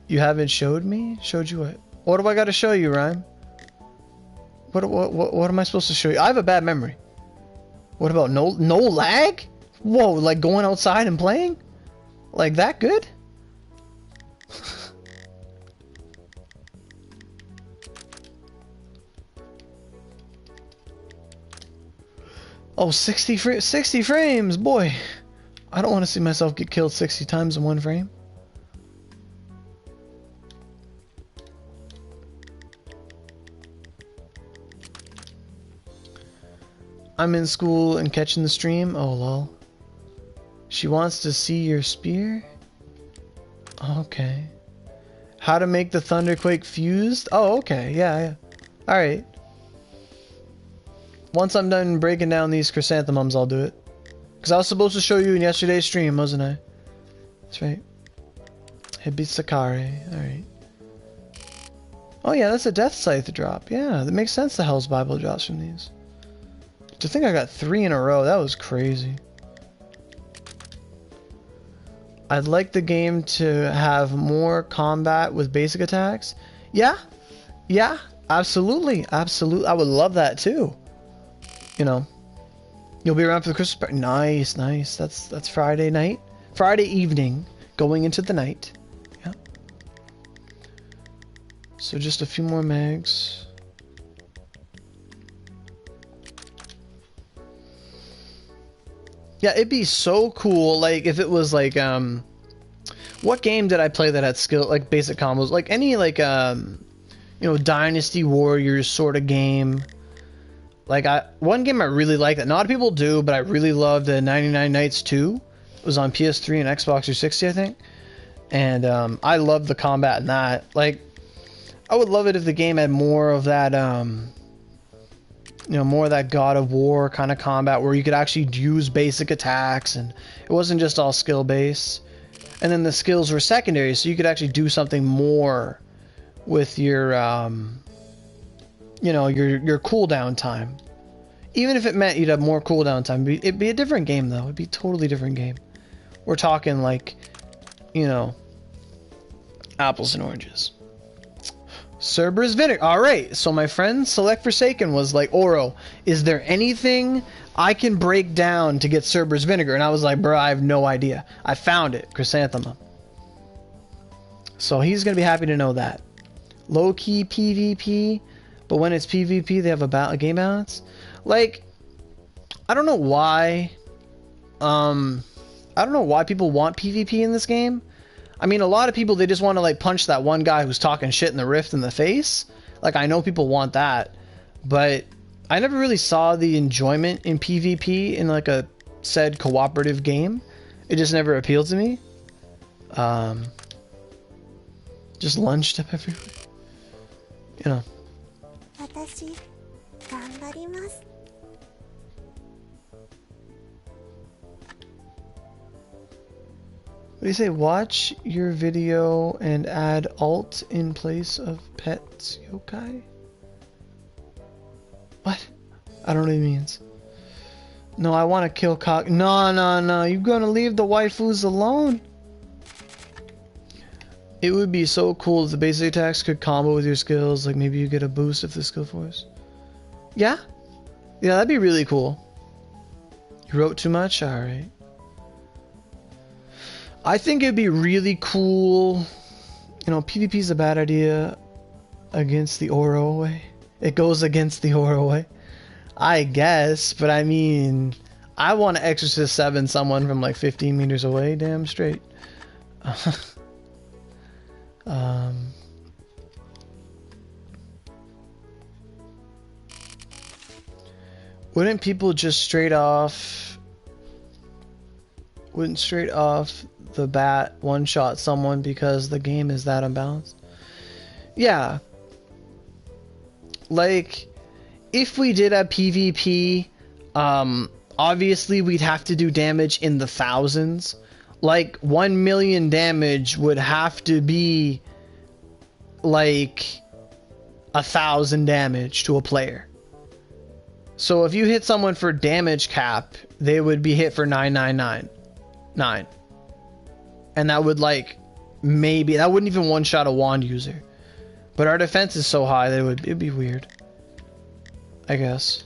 You haven't showed me? Showed you what? What do I gotta show you, Rhyme? What am I supposed to show you? I have a bad memory. What about no lag? Whoa, like going outside and playing? Like that good? Oh, 60 frames, boy. I don't want to see myself get killed 60 times in one frame. I'm in school and catching the stream. Oh, lol. She wants to see your spear? Okay. How to make the thunderquake fused? Oh, okay. Yeah. Alright. Once I'm done breaking down these chrysanthemums, I'll do it. Because I was supposed to show you in yesterday's stream, wasn't I? That's right. Hibisakari. Alright. Oh yeah, that's a Death Scythe drop. Yeah, that makes sense the Hell's Bible drops from these. To think I got 3 in a row, that was crazy. I'd like the game to have more combat with basic attacks. Yeah, absolutely. I would love that too. You know, you'll be around for the Christmas party. Nice. That's Friday night, Friday evening, going into the night. Yeah. So just a few more mags. Yeah, it'd be so cool, like, if it was, like, what game did I play that had skill, like, basic combos? Like, any, like, you know, Dynasty Warriors sort of game. Like, one game I really like that not a lot of people do, but I really loved, 99 Nights 2. It was on PS3 and Xbox 360, I think. And, I loved the combat in that. Like, I would love it if the game had more of that, you know, more of that God of War kind of combat where you could actually use basic attacks and it wasn't just all skill based. And then the skills were secondary, so you could actually do something more with your, you know, your cooldown time. Even if it meant you'd have more cooldown time, it'd be a different game though. It'd be a totally different game. We're talking like, you know, apples and oranges. Cerberus vinegar. Alright, so my friend Select Forsaken was like, Oro, is there anything I can break down to get Cerberus vinegar? And I was like, bro, I have no idea. I found it. Chrysanthemum. So he's going to be happy to know that. Low-key PvP, but when it's PvP, they have a game balance. Like, I don't know why. I don't know why people want PvP in this game. I mean, a lot of people, they just want to, like, punch that one guy who's talking shit in the Rift in the face. Like, I know people want that. But I never really saw the enjoyment in PvP in, like, a said cooperative game. It just never appealed to me. Just lunge step everywhere. You know. What do you say? Watch your video and add alt in place of pets yokai? What? I don't know what it means. No, I want to kill cock. No. You're gonna leave the waifus alone? It would be so cool if the basic attacks could combo with your skills. Like maybe you get a boost if the skill force. Yeah? Yeah, that'd be really cool. You wrote too much? Alright. I think it'd be really cool. You know, PvP's a bad idea against the Oro way. It goes against the Oro way, I guess. But I mean, I want to Exorcist 7 someone from like 15 meters away, damn straight. Wouldn't people just straight off the bat one-shot someone because the game is that unbalanced? Yeah. Like, if we did a PvP, obviously we'd have to do damage in the thousands. Like, 1 million damage would have to be like 1,000 damage to a player. So if you hit someone for damage cap, they would be hit for 999. And that would, like, maybe that wouldn't even one-shot a wand user. But our defense is so high that it'd be weird, I guess.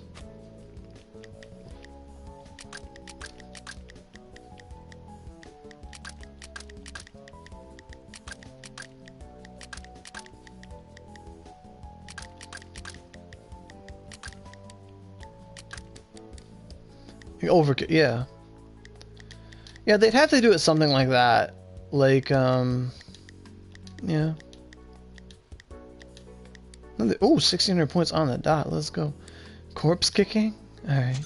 Overkill, yeah. Yeah, they'd have to do it something like that. Like, yeah. Oh, 1,600 points on the dot. Let's go. Corpse kicking? Alright.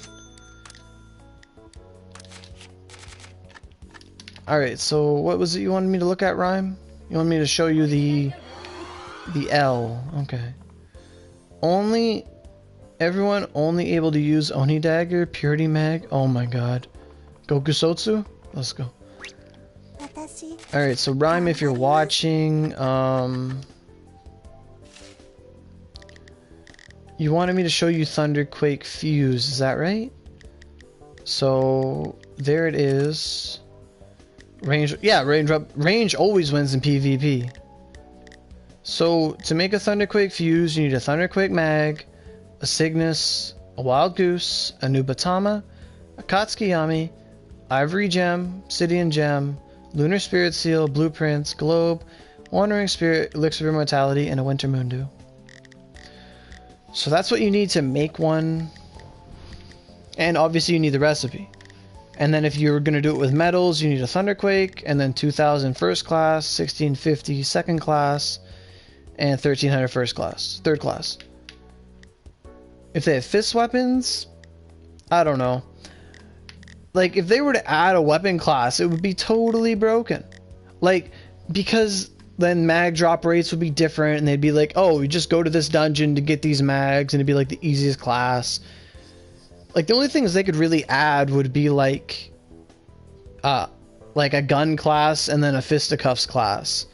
Alright, so what was it you wanted me to look at, Rhyme? You want me to show you the L. Okay. Everyone only able to use Oni Dagger, Purity Mag. Oh my god. Gokusotsu? Let's go. Alright, so Rhyme, if you're watching, you wanted me to show you Thunderquake Fuse, is that right? So, there it is. Range, yeah, range always wins in PvP. So, to make a Thunderquake Fuse, you need a Thunderquake Mag, a Cygnus, a Wild Goose, a Nubatama, a Katsukiyami, Ivory Gem, Obsidian Gem, Lunar Spirit Seal, Blueprints, Globe, Wandering Spirit, Elixir of Immortality, and a Winter Moondew. So that's what you need to make one. And obviously you need the recipe. And then if you're going to do it with metals, you need a Thunderquake, and then 2000 first class, 1650 second class, and 1300 first class, third class. If they have fist weapons, I don't know. Like, if they were to add a weapon class, it would be totally broken. Like, because then mag drop rates would be different, and they'd be like, oh, you just go to this dungeon to get these mags, and it'd be like the easiest class. Like, the only things they could really add would be like a gun class and then a fisticuffs class.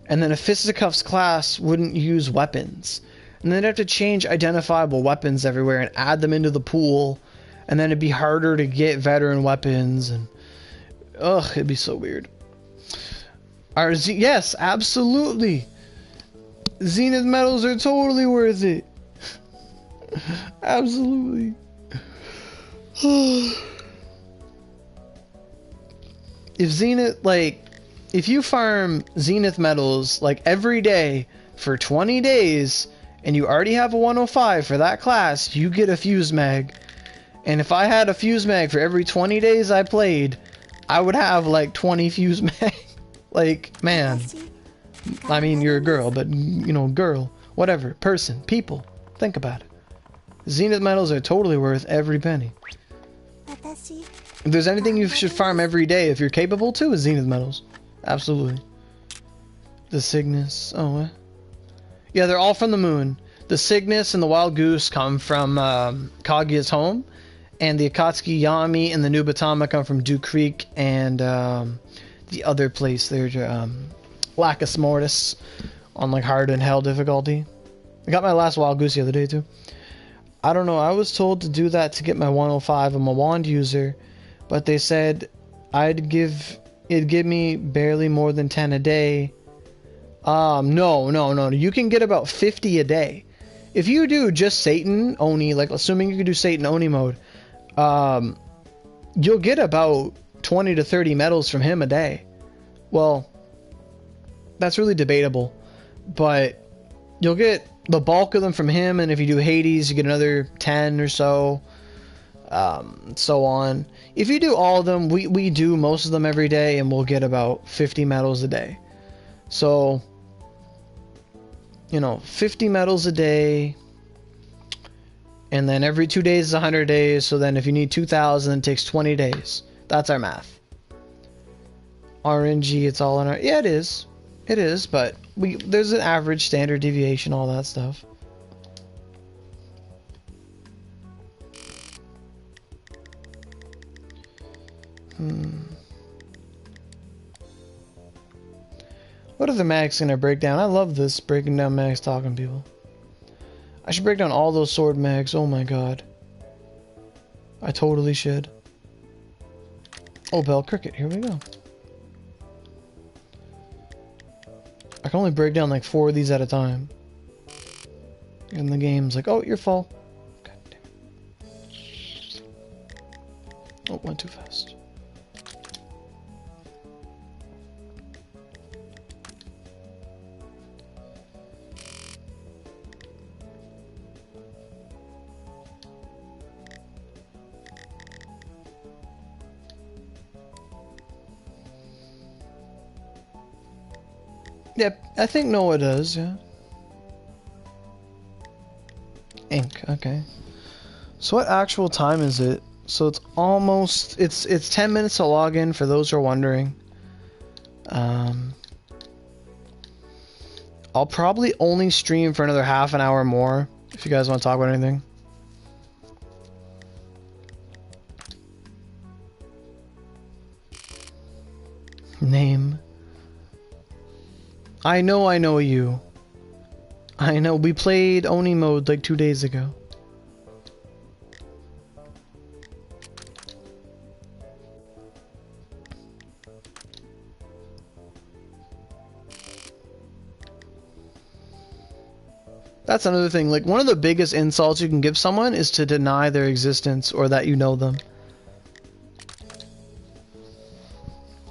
And then a fisticuffs class wouldn't use weapons. And then they'd have to change identifiable weapons everywhere and add them into the pool. And then it'd be harder to get veteran weapons. And ugh, it'd be so weird. Yes, absolutely. Zenith medals are totally worth it. Absolutely. If Zenith, like, if you farm Zenith medals like every day for 20 days and you already have a 105 for that class, you get a fuse mag. And if I had a fuse mag for every 20 days I played, I would have like 20 fuse mag. Like, man, I mean, you're a girl, but you know, girl, whatever, person, people, think about it. Zenith medals are totally worth every penny. If there's anything you should farm every day, if you're capable to, is Zenith medals. Absolutely. The Cygnus. Oh, yeah, they're all from the moon. The Cygnus and the Wild Goose come from Kaguya's home, and the Akatsuki Yami and the Nubatama come from Dew Creek and the other place there, Lacus Mortis, on like hard and hell difficulty. I got my last Wild Goose the other day too. I don't know, I was told to do that to get my 105. I'm a wand user, but they said it'd give me barely more than 10 a day. No. You can get about 50 a day. If you do just Satan Oni, like assuming you can do Satan Oni mode, you'll get about 20 to 30 medals from him a day. Well, that's really debatable, but you'll get the bulk of them from him, and if you do Hades, you get another 10 or so, so on. If you do all of them, we do most of them every day, and we'll get about 50 medals a day. So, you know, 50 medals a day, and then every 2 days is 100 days, so then if you need 2,000, it takes 20 days. That's our math. RNG, it's all in our... Yeah, it is. It is, but there's an average, standard deviation, all that stuff. What are the mags gonna break down? I love this, breaking down mags, talking to people. I should break down all those sword mags. Oh my god. I totally should. Oh, Bell Cricket, here we go. I can only break down like 4 of these at a time. And the game's like, oh, you're full. God damn it. Oh, went too fast. Yep, I think Noah does, yeah. Ink, okay. So what actual time is it? So it's almost, it's 10 minutes to log in for those who are wondering. Um, I'll probably only stream for another half an hour more if you guys want to talk about anything. Name. I know you. I know, we played Oni mode like 2 days ago. That's another thing, like one of the biggest insults you can give someone is to deny their existence or that you know them.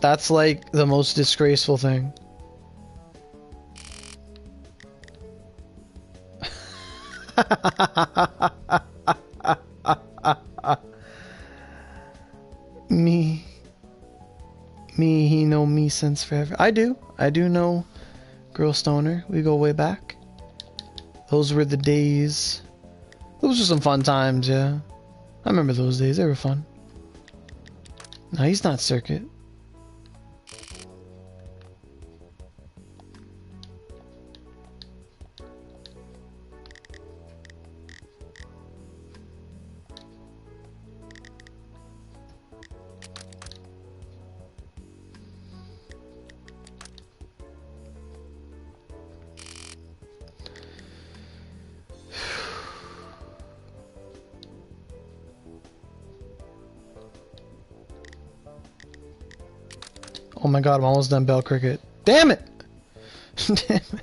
That's like the most disgraceful thing. Me, he know me since forever. I do know Girl Stoner. We go way back. Those were the days. Those were some fun times, yeah. I remember those days, they were fun. No, he's not Circuit. Oh my god, I'm almost done Bell Cricket. Damn it! Damn it.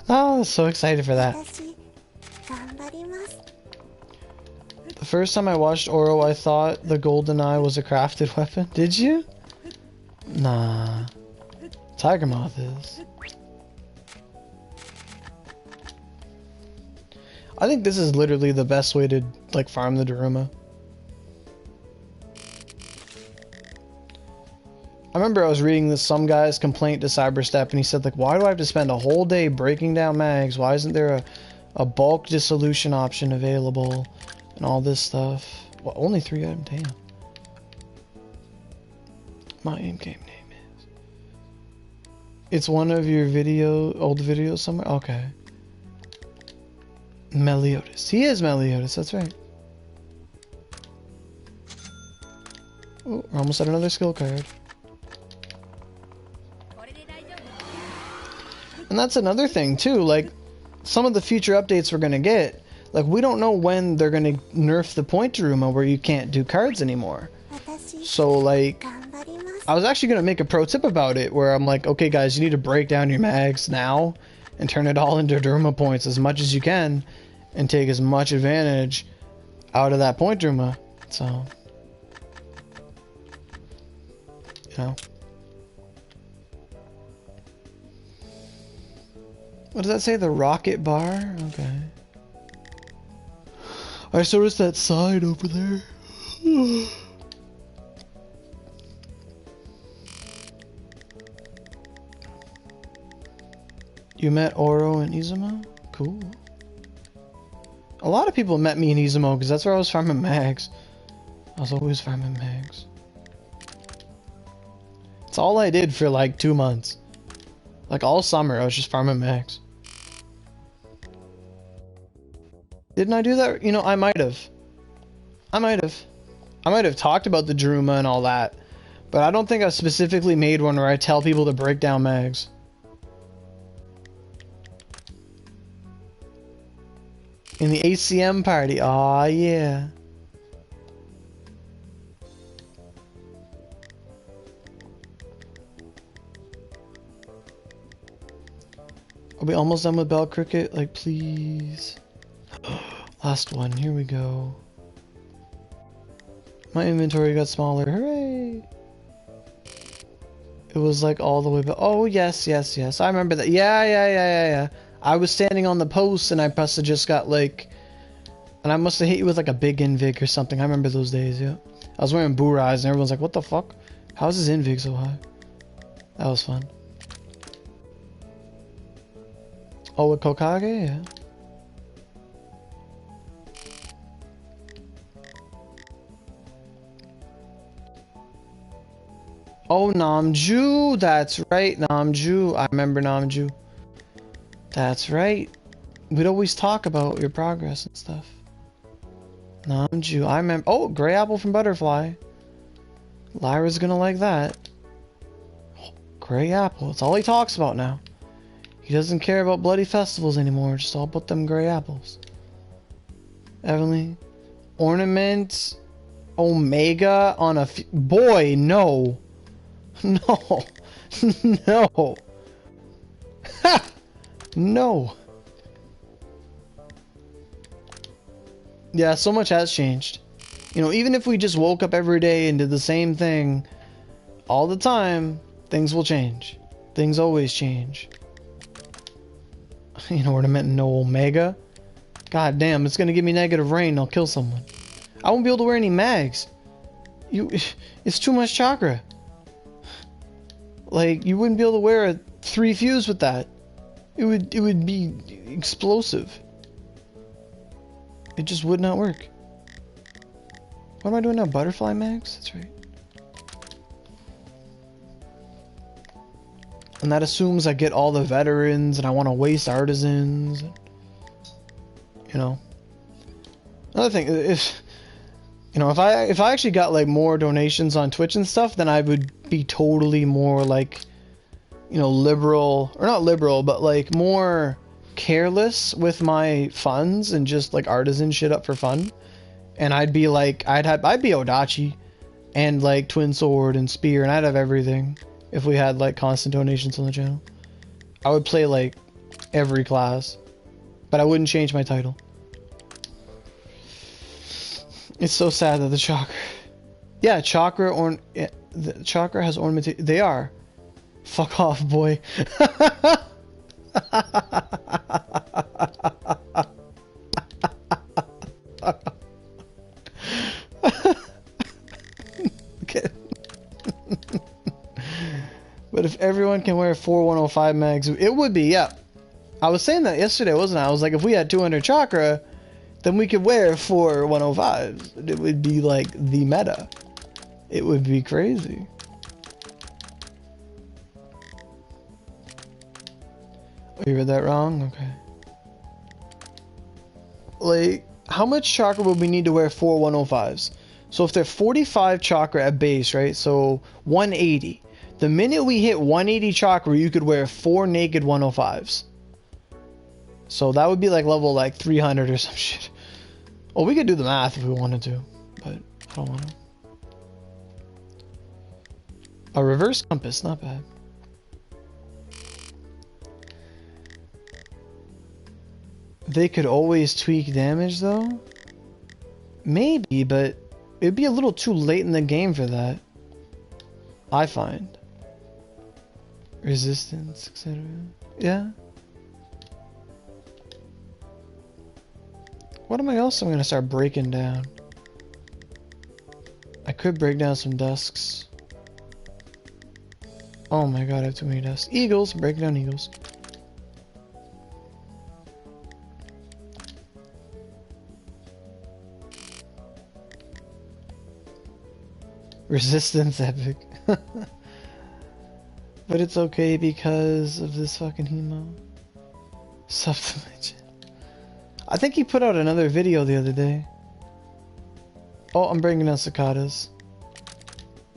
Oh, I'm so excited for that. The first time I watched Oro, I thought the golden eye was a crafted weapon. Did you? Nah. Tiger Moth is. I think this is literally the best way to, like, farm the Daruma. I remember I was reading this some guy's complaint to Cyberstep, and he said, like, why do I have to spend a whole day breaking down mags? Why isn't there a bulk dissolution option available? And all this stuff. Well, only 3 items, damn. My in-game name is. It's one of your old videos somewhere? Okay. Meliodas. He is Meliodas, that's right. Oh, we're almost at another skill card. And that's another thing too, like some of the future updates we're gonna get, like we don't know when they're gonna nerf the point Daruma where you can't do cards anymore. So like, I was actually gonna make a pro tip about it where I'm like, okay guys, you need to break down your mags now and turn it all into Daruma points as much as you can and take as much advantage out of that point Daruma. So, you know. What does that say? The rocket bar? Okay. I noticed that sign over there. You met Oro and Izumo? Cool. A lot of people met me in Izumo because that's where I was farming mags. I was always farming mags. It's all I did for like 2 months. Like all summer I was just farming mags. Didn't I do that? You know, I might have. I might have talked about the Daruma and all that. But I don't think I specifically made one where I tell people to break down mags. In the ACM party. Aw, yeah. Are we almost done with Bell Cricket? Like, please. Last one, here we go. My inventory got smaller, hooray! It was like all the way back. Oh, yes. I remember that. Yeah. I was standing on the post and I must have just got like... And I must have hit you with like a big invig or something. I remember those days, yeah. I was wearing Burais and everyone's like, what the fuck? How is his invig so high? That was fun. Oh, with Kokage? Yeah. Oh, Namju, that's right, Namju. I remember Namju. That's right. We'd always talk about your progress and stuff. Namju, I remember. Oh, gray apple from Butterfly. Lyra's gonna like that. Oh, gray apple, it's all he talks about now. He doesn't care about bloody festivals anymore, just all about them gray apples. Evelyn, ornament, Omega on a boy, no. No. No. Ha! No. Yeah, so much has changed. You know, even if we just woke up every day and did the same thing all the time, things will change. Things always change. You know, ornament, no Omega. God damn, it's gonna give me negative rain. I'll kill someone. I won't be able to wear any mags. It's too much chakra. Like, you wouldn't be able to wear a 3 fuse with that. It would be explosive. It just would not work. What am I doing now? Butterfly mags? That's right. And that assumes I get all the veterans and I want to waste artisans. You know. Another thing, if I actually got like more donations on Twitch and stuff, then I would be totally more like, you know, liberal, or not liberal, but like more careless with my funds and just like artisan shit up for fun. And I'd be like, I'd be Odachi and like Twin Sword and Spear, and I'd have everything if we had like constant donations on the channel. I would play like every class, but I wouldn't change my title. It's so sad that the chakra... Yeah, the chakra has ornament. They are. Fuck off, boy. Okay. But if everyone can wear 4105 mags, it would be, yeah. I was saying that yesterday, wasn't I? I was like, if we had 200 chakra, then we could wear 4105s. It would be like the meta. It would be crazy. Oh, you read that wrong? Okay. Like, how much chakra would we need to wear 4105s? So if they're 45 chakra at base, right? So 180. The minute we hit 180 chakra, you could wear 4 naked 105s. So that would be like level like 300 or some shit. Well, we could do the math if we wanted to, but I don't want to. A reverse compass, not bad. They could always tweak damage though? Maybe, but it'd be a little too late in the game for that. I find. Resistance, etc. Yeah. What am I else I'm gonna start breaking down? I could break down some desks. Oh my god, I have too many desks. Eagles, breaking down eagles. Resistance epic. But it's okay because of this fucking Hemo. Sub to my chin. I think he put out another video the other day. Oh, I'm bringing out cicadas.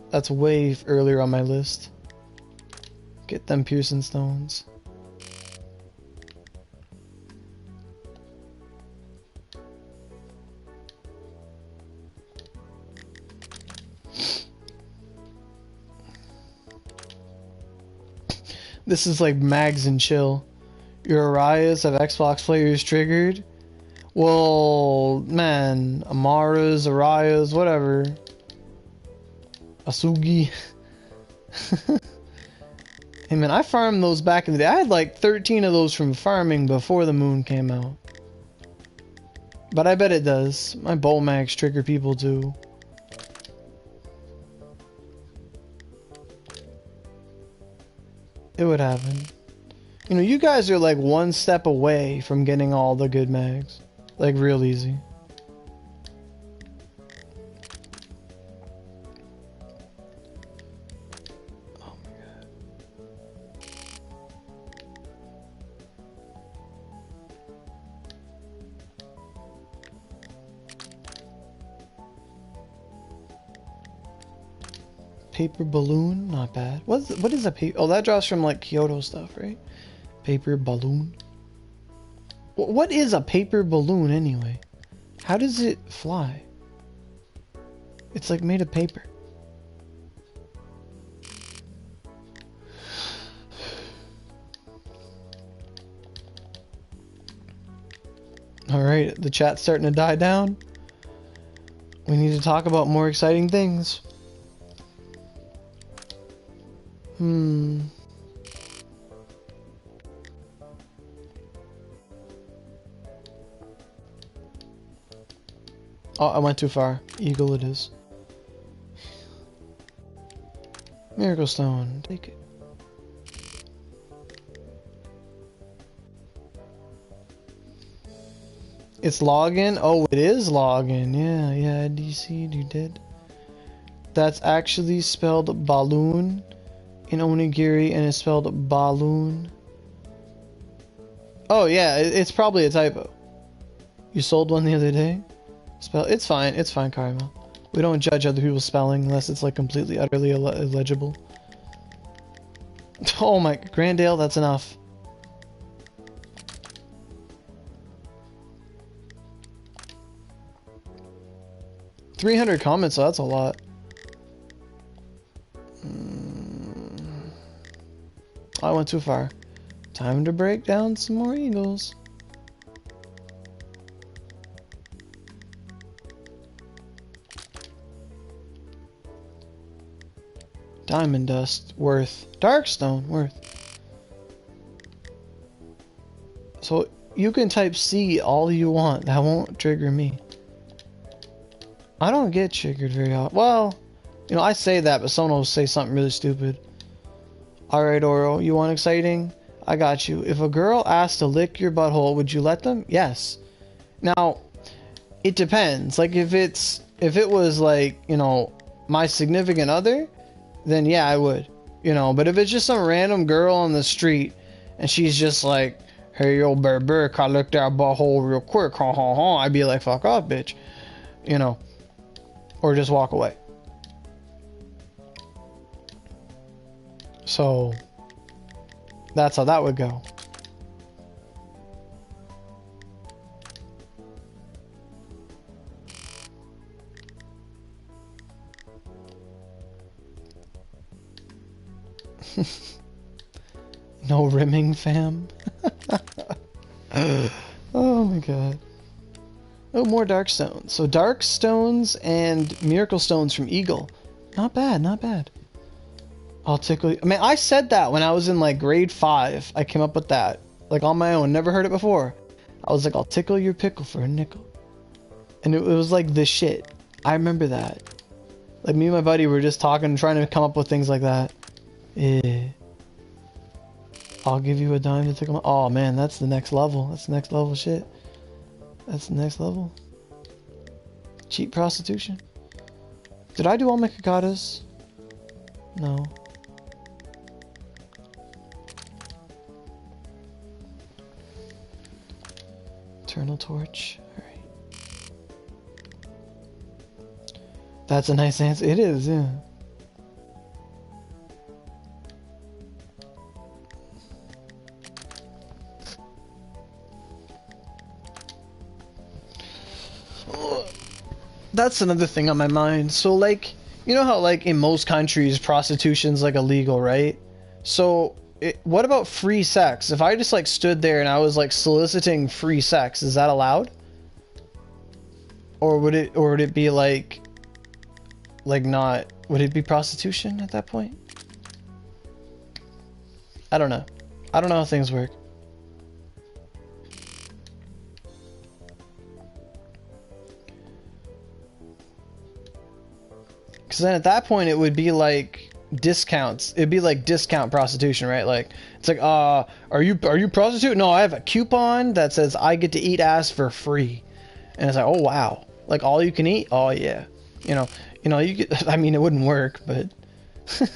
That's way earlier on my list. Get them piercing stones. This is like Mags and Chill. Your Arias have Xbox players triggered. Well, man, Amaras, Arias, whatever. Asugi. Hey man, I farmed those back in the day. I had like 13 of those from farming before the moon came out. But I bet it does. My bow mags trigger people too. It would happen. You know, you guys are like one step away from getting all the good mags. Like real easy. Paper balloon, not bad. What is a paper? Oh, that draws from like Kyoto stuff, right? Paper balloon. What is a paper balloon anyway? How does it fly? It's like made of paper. Alright, the chat's starting to die down. We need to talk about more exciting things. Oh, I went too far. Eagle it is. Miracle Stone, take it. It's login? Oh, it is login. Yeah, DC, you did. That's actually spelled balloon in Onigiri, and it's spelled balloon. Oh, yeah, it's probably a typo. You sold one the other day? It's fine, Caramel. We don't judge other people's spelling unless it's like completely, utterly illegible. Oh my, Grandale, that's enough. $300 comments, so that's a lot. I went too far. Time to break down some more eagles. Diamond dust worth. Darkstone worth. So you can type C all you want. That won't trigger me. I don't get triggered very often. Well, you know, I say that, but someone will say something really stupid. Alright, Oro, you want exciting? I got you. If a girl asks to lick your butthole, would you let them? Yes. Now, it depends. Like, if it was like, you know, my significant other, then yeah, I would. You know, but if it's just some random girl on the street, and she's just like, hey, yo, baby, can I lick that butthole real quick? Ha ha ha. I'd be like, fuck off, bitch. You know. Or just walk away. So that's how that would go. No rimming, fam. Oh my god. Oh, more dark stones. So dark stones and miracle stones from Eagle. Not bad, not bad. I'll tickle you. I mean, I said that when I was in like grade 5. I came up with that. Like on my own. Never heard it before. I was like, I'll tickle your pickle for a nickel. And it was like the shit. I remember that. Like me and my buddy were just talking, trying to come up with things like that. Yeah. I'll give you a dime to tickle my... Oh man, that's the next level. That's the next level shit. That's the next level. Cheap prostitution. Did I do all my kakatas? No. Eternal torch. Alright. That's a nice answer. It is, yeah. That's another thing on my mind. So like, you know how like in most countries prostitution's like illegal, right? So what about free sex? If I just like stood there and I was like soliciting free sex, is that allowed? Or would it be like not, would it be prostitution at that point? I don't know. I don't know how things work. Because then at that point it would be like discounts. It'd be like discount prostitution, right? Like it's like, are you prostitute? No, I have a coupon that says I get to eat ass for free, and it's like, oh wow, like all you can eat. Oh yeah, you know you get. I mean, it wouldn't work, but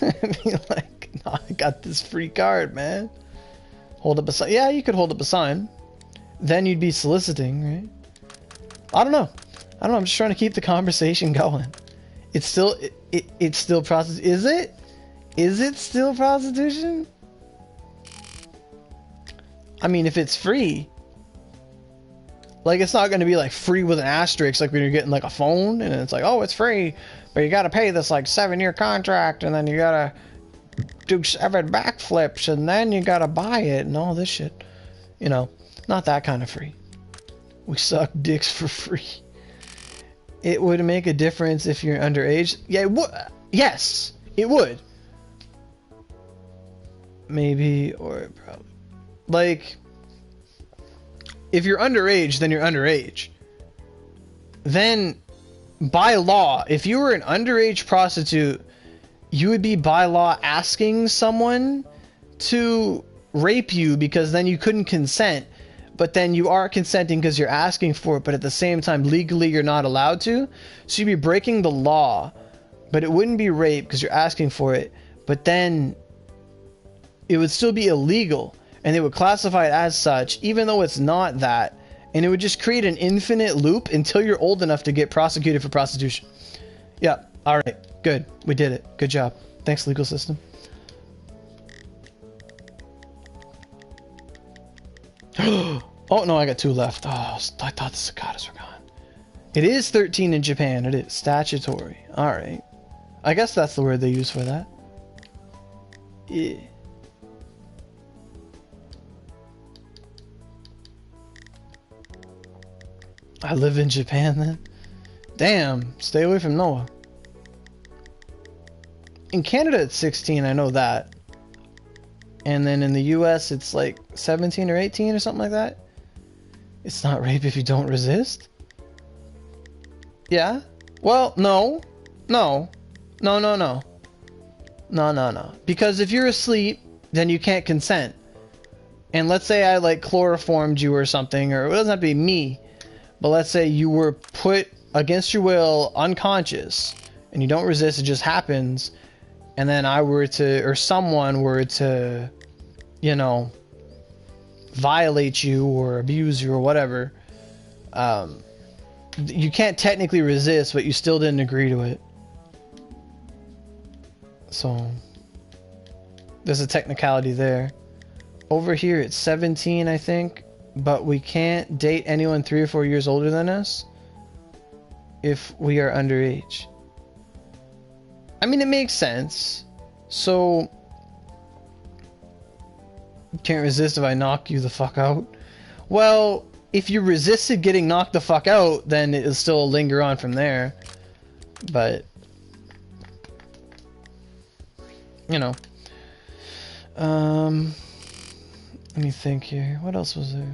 I'd be like, no, I got this free card, man. Hold up a sign. Yeah, you could hold up a sign. Then you'd be soliciting, right? I don't know. I'm just trying to keep the conversation going. It's still, It's still prostitution. Is it? Is it still prostitution? I mean, if it's free. Like, it's not going to be like free with an asterisk, like when you're getting like a phone and it's like, oh, it's free, but you got to pay this like 7-year contract and then you got to do 7 backflips and then you got to buy it and all this shit. You know, not that kind of free. We suck dicks for free. It would make a difference if you're underage. Yeah, it would. Yes, it would. Maybe, or probably. Like, if you're underage, then you're underage. Then, by law, if you were an underage prostitute, you would be by law asking someone to rape you because then you couldn't consent. But then you are consenting because you're asking for it, but at the same time, legally, you're not allowed to. So you'd be breaking the law, but it wouldn't be rape because you're asking for it. But then it would still be illegal. And they would classify it as such, even though it's not that. And it would just create an infinite loop until you're old enough to get prosecuted for prostitution. Yeah, alright, good. We did it. Good job. Thanks, legal system. Oh, no, I got 2 left. Oh, I thought the cicadas were gone. It is 13 in Japan. It is statutory. Alright. I guess that's the word they use for that. Yeah. I live in Japan then? Damn, stay away from Noah. In Canada it's 16, I know that. And then in the US it's like 17 or 18 or something like that. It's not rape if you don't resist? Yeah? Well, no. No. No, no, no. No, no, no. Because if you're asleep, then you can't consent. And let's say I like chloroformed you or something, or it doesn't have to be me. But let's say you were put against your will, unconscious, and you don't resist, it just happens, and then I were to, or someone were to, you know, violate you or abuse you or whatever, you can't technically resist, but you still didn't agree to it. So, there's a technicality there. Over here it's 17, I think. But we can't date anyone 3 or 4 years older than us if we are underage. I mean, it makes sense. So, you can't resist if I knock you the fuck out. Well, if you resisted getting knocked the fuck out, then it'll still linger on from there. But, you know. Let me think here. What else was there?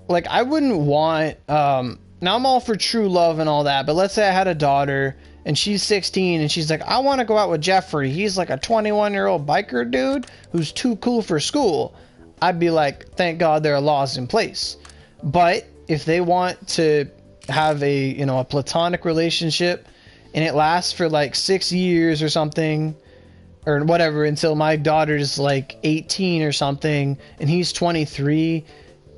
Like, I wouldn't want... now, I'm all for true love and all that, but let's say I had a daughter, and she's 16, and she's like, I want to go out with Jeffrey. He's like a 21-year-old biker dude who's too cool for school. I'd be like, thank God there are laws in place. But if they want to have a, you know, a platonic relationship, and it lasts for like 6 years or something... or whatever, until my daughter's like 18 or something, and he's 23,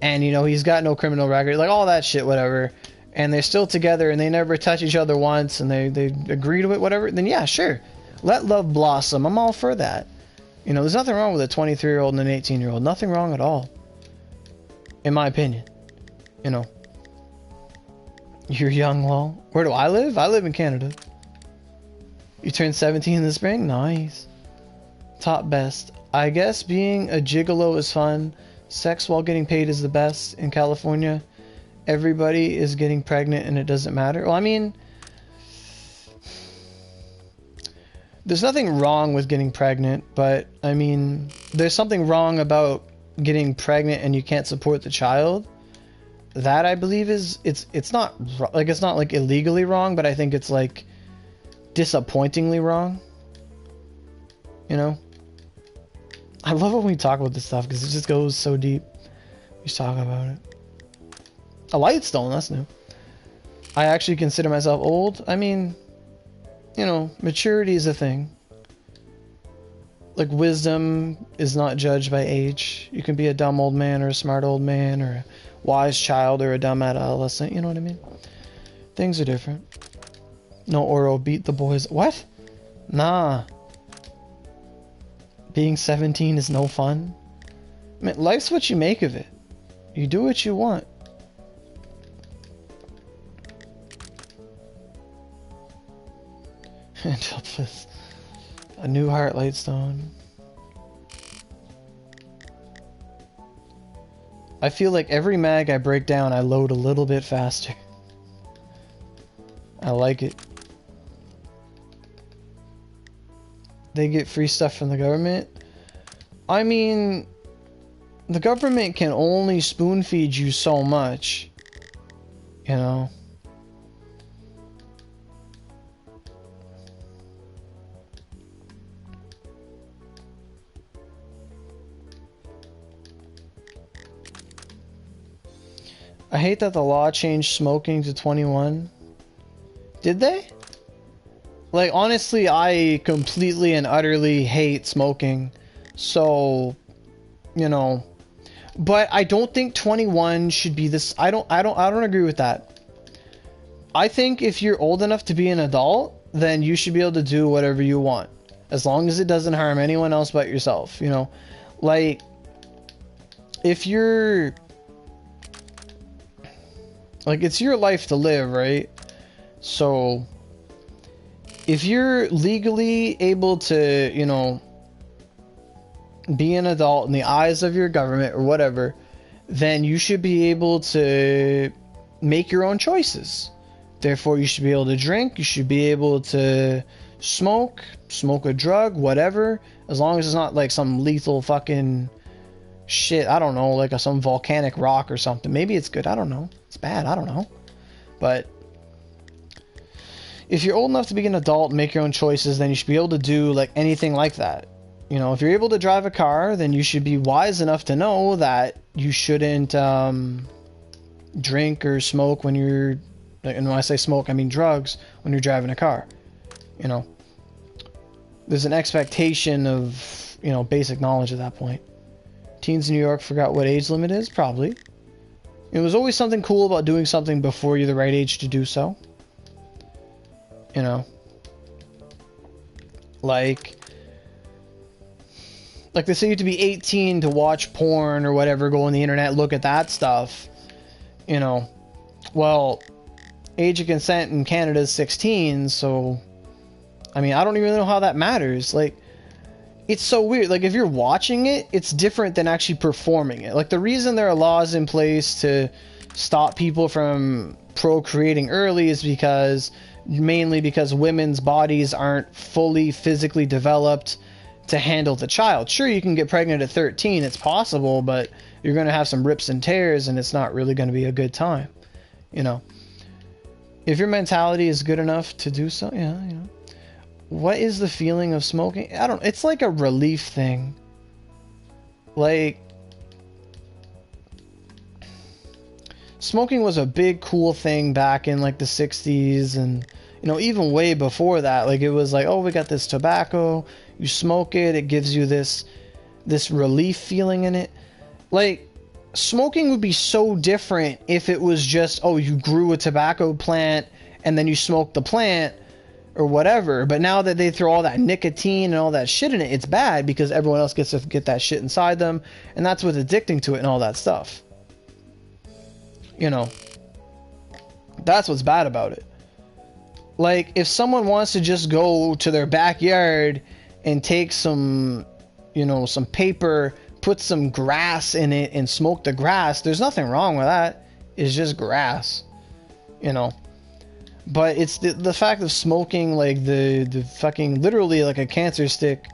and you know, he's got no criminal record, like all that shit, whatever, and they're still together, and they never touch each other once, and they agree to it, whatever, then yeah, sure, let love blossom. I'm all for that. You know, there's nothing wrong with a 23-year-old and an 18-year-old, nothing wrong at all, in my opinion. You know, you're young, lol. Where do I live? I live in Canada. You turned 17 in the spring? Nice. Top best. I guess being a gigolo is fun. Sex while getting paid is the best in California. Everybody is getting pregnant and it doesn't matter. Well, I mean, there's nothing wrong with getting pregnant, but I mean, there's something wrong about getting pregnant and you can't support the child. That I believe is, it's not like illegally wrong, but I think it's like disappointingly wrong. You know? I love when we talk about this stuff because it just goes so deep. We just talk about it. A light stone, that's new. I actually consider myself old. I mean, you know, maturity is a thing. Like, wisdom is not judged by age. You can be a dumb old man or a smart old man or a wise child or a dumb adolescent. You know what I mean? Things are different. No Oro beat the boys. What? Nah. Being 17 is no fun. Man, life's what you make of it. You do what you want. And up with a new heart lightstone. I feel like every mag I break down, I load a little bit faster. I like it. They get free stuff from the government. I mean, the government can only spoon feed you so much, you know. I hate that the law changed smoking to 21. Did they? Like, honestly, I completely and utterly hate smoking. So, you know, but I don't think 21 should be this. I don't agree with that. I think if you're old enough to be an adult, then you should be able to do whatever you want, as long as it doesn't harm anyone else but yourself, you know? Like, if you're, like, it's your life to live, right? So if you're legally able to, you know, be an adult in the eyes of your government or whatever, then you should be able to make your own choices. Therefore, you should be able to drink, you should be able to smoke a drug, whatever, as long as it's not like some lethal fucking shit, I don't know, like some volcanic rock or something. Maybe it's good, I don't know. It's bad, I don't know. But if you're old enough to be an adult and make your own choices, then you should be able to do like anything like that. You know, if you're able to drive a car, then you should be wise enough to know that you shouldn't drink or smoke when you're, and when I say smoke, I mean drugs, when you're driving a car. You know, there's an expectation of, you know, basic knowledge at that point. Teens in New York forgot what age limit is? Probably. It was always something cool about doing something before you're the right age to do so. You know, like they say you have to be 18 to watch porn or whatever, go on the internet, look at that stuff, you know. Well, age of consent in Canada is 16, so, I mean, I don't even know how that matters. Like, it's so weird. Like, if you're watching it, it's different than actually performing it. Like, the reason there are laws in place to stop people from procreating early is mainly because women's bodies aren't fully physically developed to handle the child. Sure, you can get pregnant at 13, it's possible, but you're going to have some rips and tears and it's not really going to be a good time, you know. If your mentality is good enough to do so, yeah, you know. What is the feeling of smoking? I don't, it's like a relief thing. Like, smoking was a big cool thing back in like the 60s, and you know, even way before that. Like, it was like, oh, we got this tobacco, you smoke it, it gives you this relief feeling in it. Like, smoking would be so different if it was just, oh, you grew a tobacco plant and then you smoked the plant or whatever. But now that they throw all that nicotine and all that shit in it, it's bad because everyone else gets to get that shit inside them, and that's what's addicting to it and all that stuff. You know, that's what's bad about it. Like, if someone wants to just go to their backyard and take some, you know, some paper, put some grass in it and smoke the grass, there's nothing wrong with that. It's just grass, you know. But it's the fact of smoking, like the fucking, literally like a cancer stick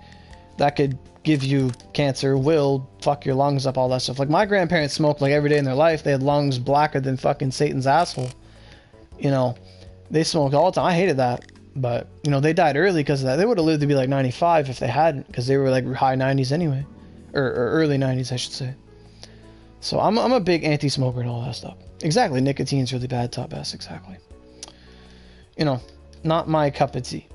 that could give you cancer, will fuck your lungs up, all that stuff. Like, my grandparents smoked like every day in their life. They had lungs blacker than fucking Satan's asshole, you know. They smoked all the time. I hated that. But, you know, they died early because of that. They would have lived to be like 95 if they hadn't, because they were like high 90s anyway. Or early 90s, I should say. So I'm a big anti-smoker and all that stuff. Exactly. Nicotine's really bad, top S, exactly. You know, not my cup of tea.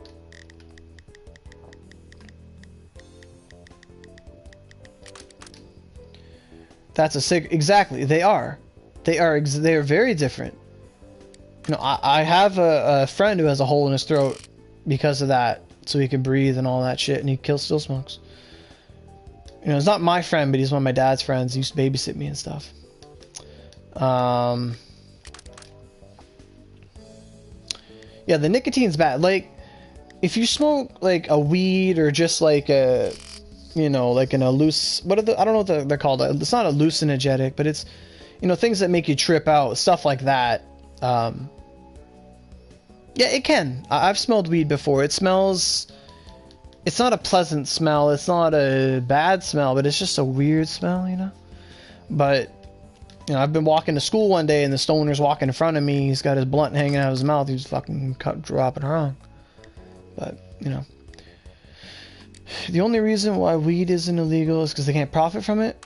That's a exactly. They are very different. You know, I have a friend who has a hole in his throat because of that, so he can breathe and all that shit, and he still smokes. You know, it's not my friend, but he's one of my dad's friends. He used to babysit me and stuff. Yeah, the nicotine's bad. Like, if you smoke like a weed or just like a, you know, like an what are the, I don't know what they're called. It's not hallucinogenic, but it's, you know, things that make you trip out, stuff like that. Yeah, it can. I've smelled weed before. It smells. It's not a pleasant smell. It's not a bad smell, but it's just a weird smell, you know. But you know, I've been walking to school one day, and the stoner's walking in front of me. He's got his blunt hanging out of his mouth. He's fucking dropping her on. But you know, the only reason why weed isn't illegal is because they can't profit from it.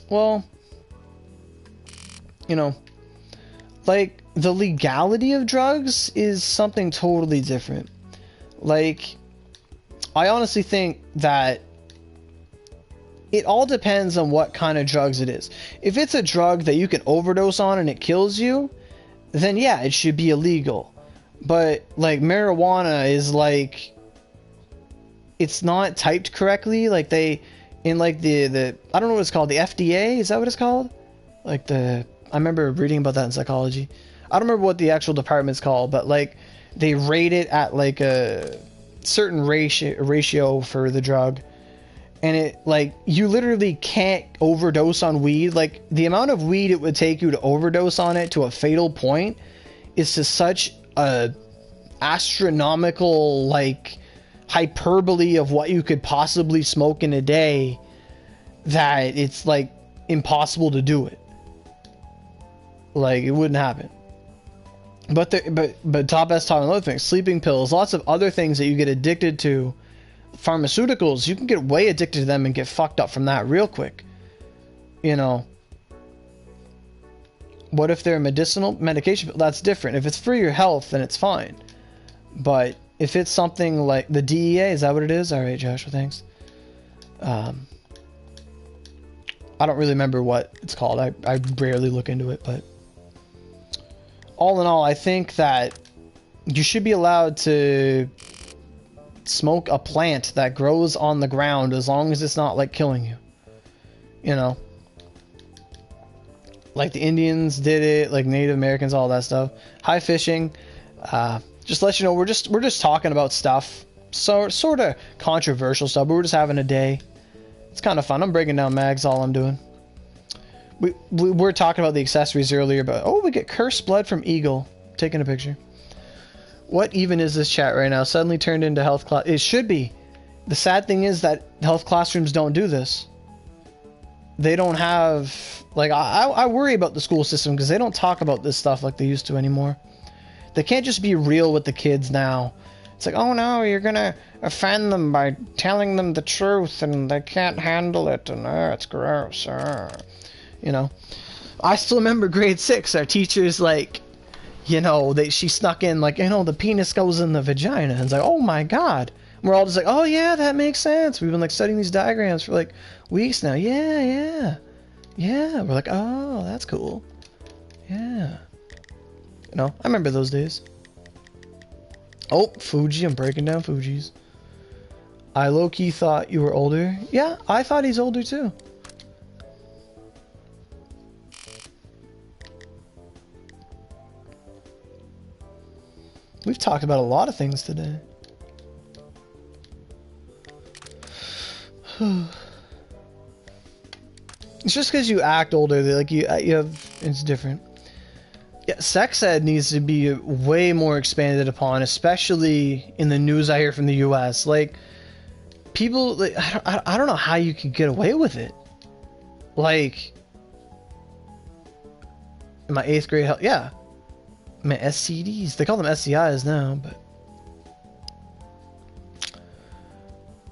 Well, you know, like the legality of drugs is something totally different. Like, I honestly think that it all depends on what kind of drugs it is. If it's a drug that you can overdose on and it kills you, then yeah, it should be illegal. But like marijuana is like, it's not typed correctly. Like they, in like the I don't know what it's called, the FDA, is that what it's called? Like I remember reading about that in psychology. I don't remember what the actual department's called, but like they rate it at like a certain ratio for the drug, and it, like, you literally can't overdose on weed. Like the amount of weed it would take you to overdose on it to a fatal point is to such a astronomical, like, hyperbole of what you could possibly smoke in a day that it's like impossible to do it. Like, it wouldn't happen. But top S talking other things, sleeping pills, lots of other things that you get addicted to. Pharmaceuticals, you can get way addicted to them and get fucked up from that real quick. You know, what if they're medicinal medication? That's different. If it's for your health, then it's fine. But if it's something like the DEA, is that what it is? All right, Joshua, thanks. I don't really remember what it's called. I rarely look into it, but all in all, I think that you should be allowed to smoke a plant that grows on the ground as long as it's not like killing you. You know, like the Indians did it, like Native Americans, all that stuff. High fishing. Just to let you know, we're just talking about stuff, so sort of controversial stuff, but we're just having a day. It's kind of fun. I'm breaking down mags, all I'm doing. We were talking about the accessories earlier, but oh, we get cursed blood from Eagle. Taking a picture. What even is this chat right now? Suddenly turned into health class. It should be. The sad thing is that health classrooms don't do this. They don't have, like, I worry about the school system because they don't talk about this stuff like they used to anymore. They can't just be real with the kids now. It's like, oh no, you're gonna offend them by telling them the truth and they can't handle it, and it's gross. You know, I still remember grade 6, our teachers, like, you know, she snuck in, like, you know, the penis goes in the vagina, and it's like, oh my god. And we're all just like, oh yeah, that makes sense. We've been like studying these diagrams for like weeks now. Yeah. We're like, oh, that's cool. Yeah. You know, I remember those days. Oh, Fuji, I'm breaking down Fuji's. I low-key thought you were older. Yeah, I thought he's older too. We've talked about a lot of things today. It's just because you act older, like you have, it's different. Yeah, sex ed needs to be way more expanded upon, especially in the news I hear from the U.S. Like, people, like, I don't know how you can get away with it. Like, in my 8th grade, yeah. I mean, STDs. They call them STIs now, but...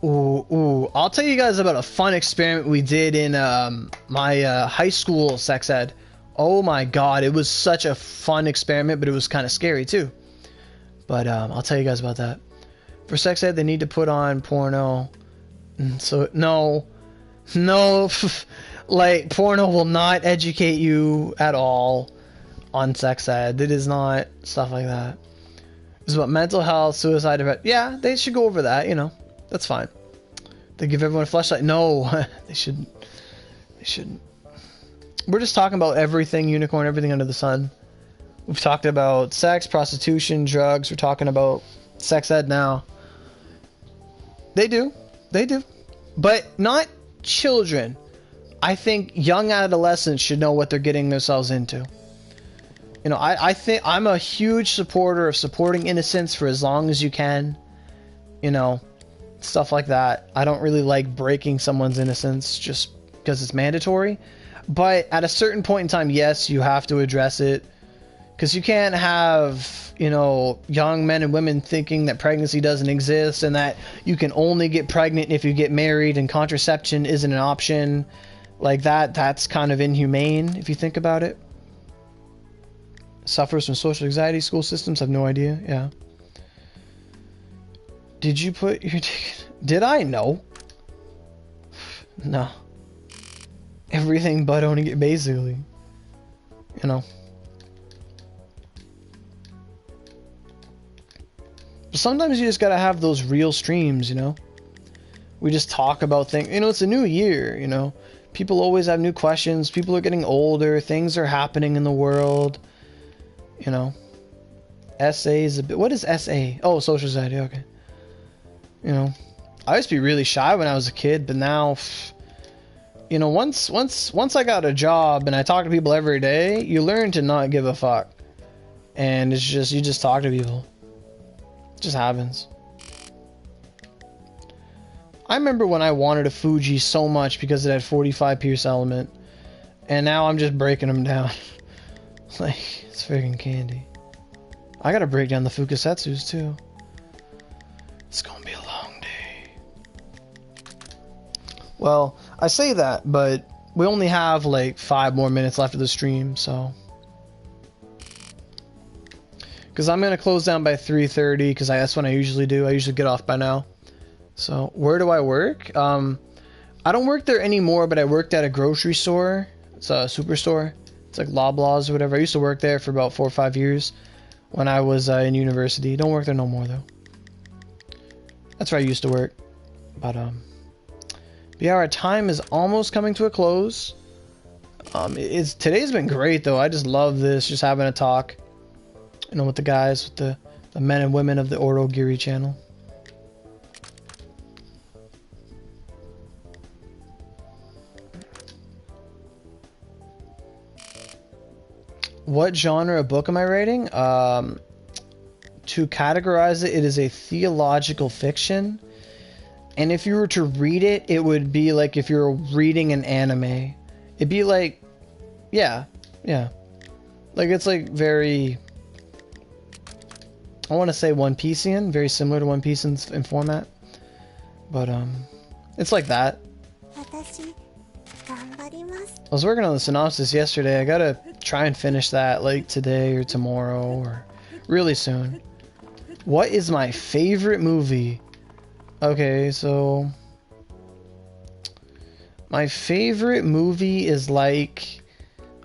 Ooh. I'll tell you guys about a fun experiment we did in my high school sex ed. Oh my god, it was such a fun experiment, but it was kind of scary too. But I'll tell you guys about that. For sex ed, they need to put on porno. So, no. Like, porno will not educate you at all. on sex ed. It is not stuff like that. It's about mental health, suicide. Yeah, they should go over that. You know, that's fine. They give everyone a flashlight. No, they shouldn't. They shouldn't. We're just talking about everything unicorn, everything under the sun. We've talked about sex, prostitution, drugs. We're talking about sex ed now. They do. They do. But not children. I think young adolescents should know what they're getting themselves into. You know, I think I'm a huge supporter of supporting innocence for as long as you can. You know, stuff like that. I don't really like breaking someone's innocence just because it's mandatory. But at a certain point in time, yes, you have to address it. Because you can't have, you know, young men and women thinking that pregnancy doesn't exist and that you can only get pregnant if you get married and contraception isn't an option. Like that's kind of inhumane if you think about it. Suffers from social anxiety, school systems, have no idea. Yeah. Did you put your ticket? Did I? No. No. Everything but Onigiri, basically. You know. But sometimes you just gotta have those real streams, you know? We just talk about things. You know, it's a new year, you know? People always have new questions. People are getting older. Things are happening in the world. You know? SA is a bit... What is SA? Oh, social anxiety, okay. You know? I used to be really shy when I was a kid, but now... You know, once I got a job and I talk to people every day, you learn to not give a fuck. And it's just... You just talk to people. Just happens. I remember when I wanted a Fuji so much because it had 45 Pierce element, and now I'm just breaking them down. Like, it's freaking candy. I gotta break down the Fukasetsus too. It's gonna be a long day. Well, I say that, but we only have like 5 more minutes left of the stream, so... Because I'm going to close down by 3:30, because that's when I usually do. I usually get off by now. So, where do I work? I don't work there anymore, but I worked at a grocery store. It's a superstore. It's like Loblaws or whatever. I used to work there for about 4 or 5 years when I was in university. Don't work there no more, though. That's where I used to work. But yeah, our time is almost coming to a close. Today's been great, though. I just love this, just having a talk. You know, with the guys, with the men and women of the Aurogiri channel. What genre of book am I writing? To categorize it, it is a theological fiction. And if you were to read it, it would be like if you're reading an anime. It'd be like, yeah. Like, it's like very... I want to say One Piecean, very similar to One Piece in format, but it's like that. I was working on the synopsis yesterday. I gotta try and finish that like today or tomorrow or really soon. What is my favorite movie? Okay, so my favorite movie is like,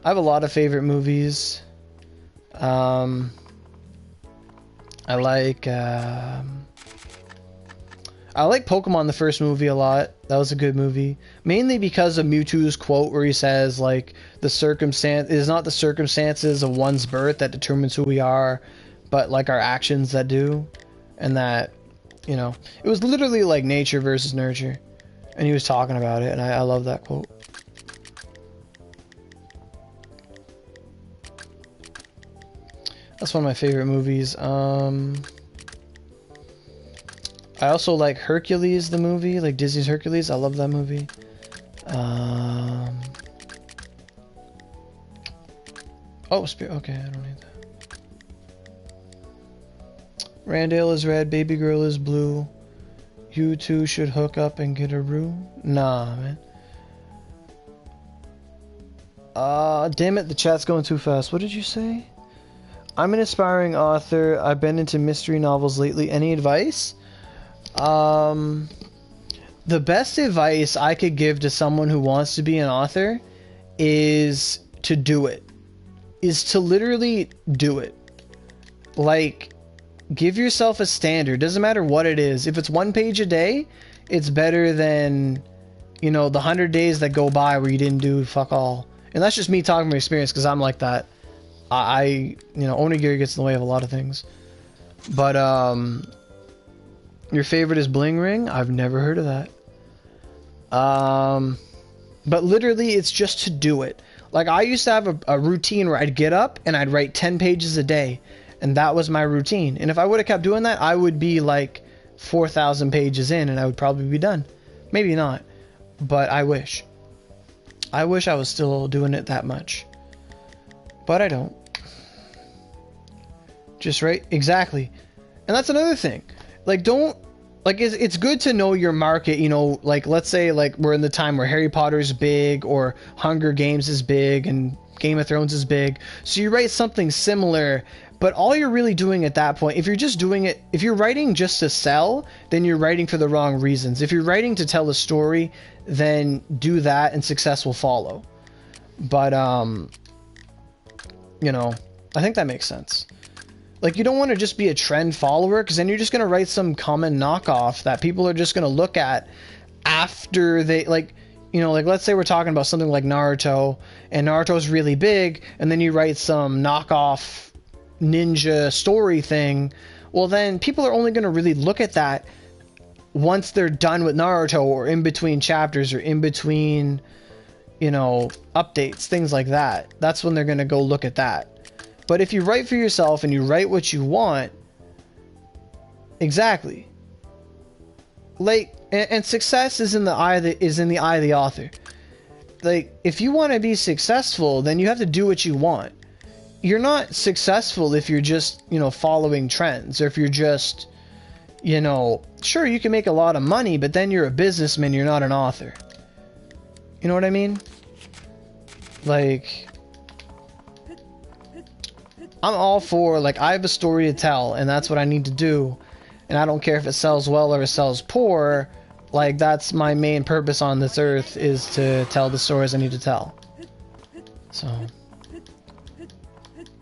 I have a lot of favorite movies. I like Pokemon, the first movie, a lot. That was a good movie. Mainly because of Mewtwo's quote where he says, like, it is not the circumstances of one's birth that determines who we are, but, like, our actions that do. And that, you know, it was literally like nature versus nurture. And he was talking about it, and I love that quote. That's one of my favorite movies. I also like Hercules, the movie, like Disney's Hercules. I love that movie. Oh, okay, I don't need that. Randall is red, baby girl is blue. You two should hook up and get a room. Nah, man. Damn it, the chat's going too fast. What did you say? I'm an aspiring author. I've been into mystery novels lately. Any advice? The best advice I could give to someone who wants to be an author is to do it. is to literally do it. Like, give yourself a standard. Doesn't matter what it is. If it's 1 page a day, it's better than, you know, the 100 days that go by where you didn't do fuck all. And that's just me talking from experience, because I'm like that. You know, Onigiri gets in the way of a lot of things. But, your favorite is Bling Ring? I've never heard of that. But literally, it's just to do it. Like, I used to have a routine where I'd get up and I'd write 10 pages a day. And that was my routine. And if I would have kept doing that, I would be like 4,000 pages in and I would probably be done. Maybe not. But I wish. I wish I was still doing it that much. But I don't. Just right? Exactly. And that's another thing. Like, don't... Like, it's good to know your market, you know, like, let's say, like, we're in the time where Harry Potter's big, or Hunger Games is big, and Game of Thrones is big. So you write something similar, but all you're really doing at that point, if you're just doing it, if you're writing just to sell, then you're writing for the wrong reasons. If you're writing to tell a story, then do that and success will follow. But, you know, I think that makes sense. Like, you don't want to just be a trend follower, because then you're just going to write some common knockoff that people are just going to look at after they, like, you know, like, let's say we're talking about something like Naruto, and Naruto's really big, and then you write some knockoff ninja story thing. Well, then people are only going to really look at that once they're done with Naruto, or in between chapters, or in between, you know, updates, things like that. That's when they're going to go look at that. But if you write for yourself and you write what you want, exactly. Like, and success is in the eye of the author. Like, if you want to be successful, then you have to do what you want. You're not successful if you're just, you know, following trends, or if you're just, you know, sure, you can make a lot of money, but then you're a businessman, you're not an author. You know what I mean? Like, I'm all for, like, I have a story to tell, and that's what I need to do. And I don't care if it sells well or it sells poor. Like, that's my main purpose on this earth, is to tell the stories I need to tell. So,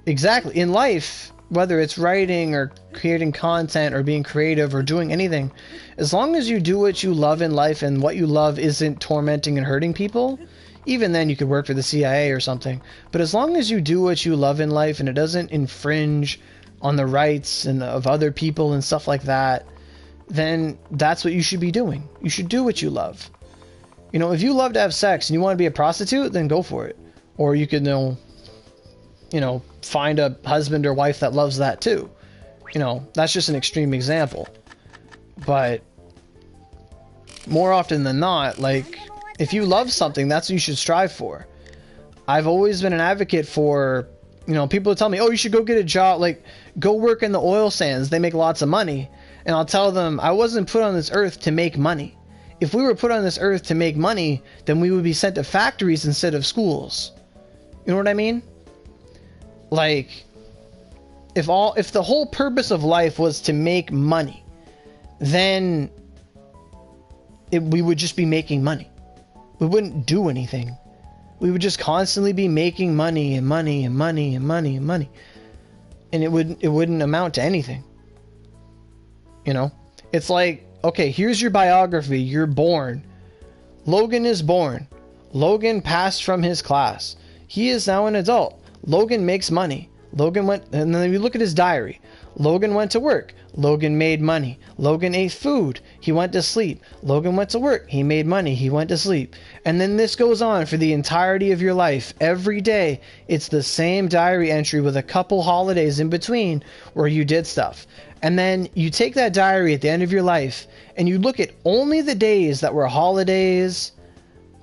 exactly. In life, whether it's writing or creating content or being creative or doing anything, as long as you do what you love in life and what you love isn't tormenting and hurting people, even then you could work for the CIA or something. But as long as you do what you love in life and it doesn't infringe on the rights and of other people and stuff like that, then that's what you should be doing. You should do what you love. You know, if you love to have sex and you want to be a prostitute, then go for it. Or you could, you know, find a husband or wife that loves that too. You know, that's just an extreme example. But more often than not, like, if you love something, that's what you should strive for. I've always been an advocate for, you know, people tell me, oh, you should go get a job, like, go work in the oil sands. They make lots of money. And I'll tell them, I wasn't put on this earth to make money. If we were put on this earth to make money, then we would be sent to factories instead of schools. You know what I mean? Like, if the whole purpose of life was to make money, then we would just be making money. We wouldn't do anything. We would just constantly be making money and money and money and money and money. And it wouldn't amount to anything. You know? It's like, okay, here's your biography. You're born. Logan is born. Logan passed from his class. He is now an adult. Logan makes money. Logan went, and then you look at his diary. Logan went to work. Logan made money. Logan ate food. He went to sleep. Logan went to work. He made money. He went to sleep. And then this goes on for the entirety of your life. Every day, it's the same diary entry with a couple holidays in between where you did stuff. And then you take that diary at the end of your life and you look at only the days that were holidays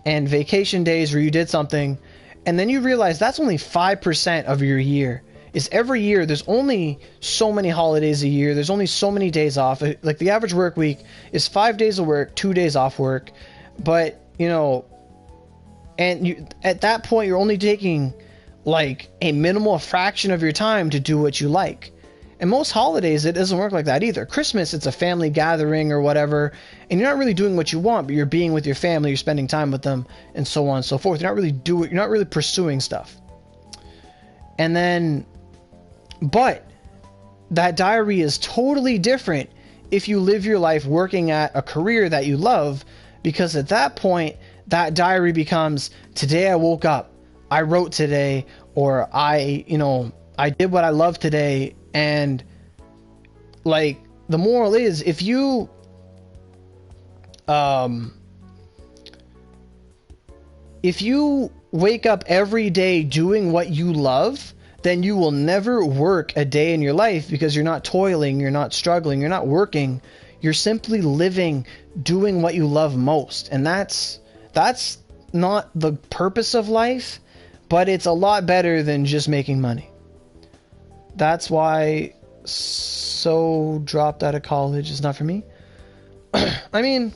and vacation days where you did something. And then you realize that's only 5% of your year. Is every year there's only so many holidays a year, there's only so many days off. Like, the average work week is 5 days of work, 2 days off work. But, you know, and you, at that point, you're only taking like a minimal fraction of your time to do what you like. And most holidays, it doesn't work like that either. Christmas, it's a family gathering or whatever, and you're not really doing what you want, but you're being with your family, you're spending time with them, and so on and so forth. You're not really pursuing stuff. And then, but that diary is totally different if you live your life working at a career that you love, because at that point, that diary becomes, today I woke up, I wrote today, or I did what I love today. And like, the moral is, if you wake up every day doing what you love, then you will never work a day in your life, because you're not toiling, you're not struggling, you're not working, you're simply living, doing what you love most. And that's not the purpose of life, but it's a lot better than just making money. That's why so dropped out of college is not for me. I mean,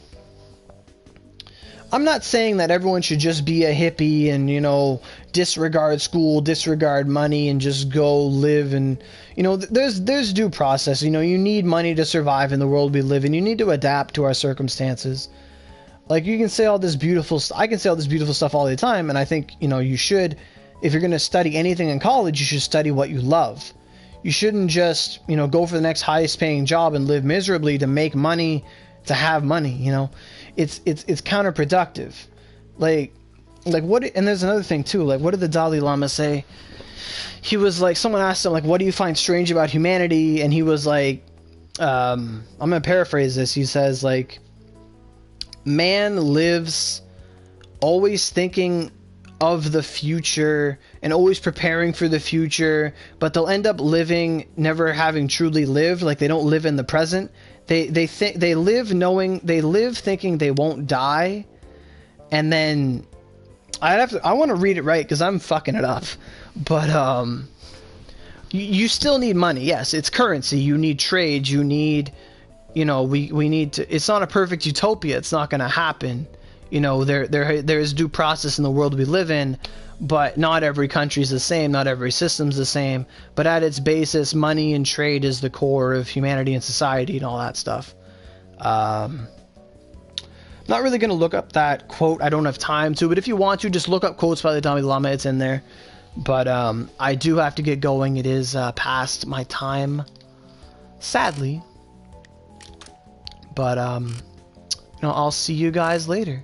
I'm not saying that everyone should just be a hippie and, you know, disregard school, disregard money, and just go live. And, you know, there's due process. You know, you need money to survive in the world we live in. You need to adapt to our circumstances. Like, you can say all this beautiful I can say all this beautiful stuff all the time, and I think, you know, you should, if you're going to study anything in college, you should study what you love. You shouldn't just, you know, go for the next highest paying job and live miserably to make money, to have money, you know. It's counterproductive. Like what, and there's another thing too, like, what did the Dalai Lama say? He was like, someone asked him, like, what do you find strange about humanity? And he was like, I'm gonna paraphrase this. He says, like, man lives always thinking of the future and always preparing for the future, but they'll end up living never having truly lived. Like, they don't live in the present. They live thinking they won't die. And then I want to read it right because I'm fucking it up. But you still need money. Yes, it's currency. You need trade. You need, you know, we need to. It's not a perfect utopia. It's not going to happen. You know, there is due process in the world we live in, but not every country is the same. Not every system's the same. But at its basis, money and trade is the core of humanity and society and all that stuff. Not really going to look up that quote. I don't have time to. But if you want to, just look up quotes by the Dalai Lama. It's in there. But I do have to get going. It is past my time, sadly. But you know, I'll see you guys later.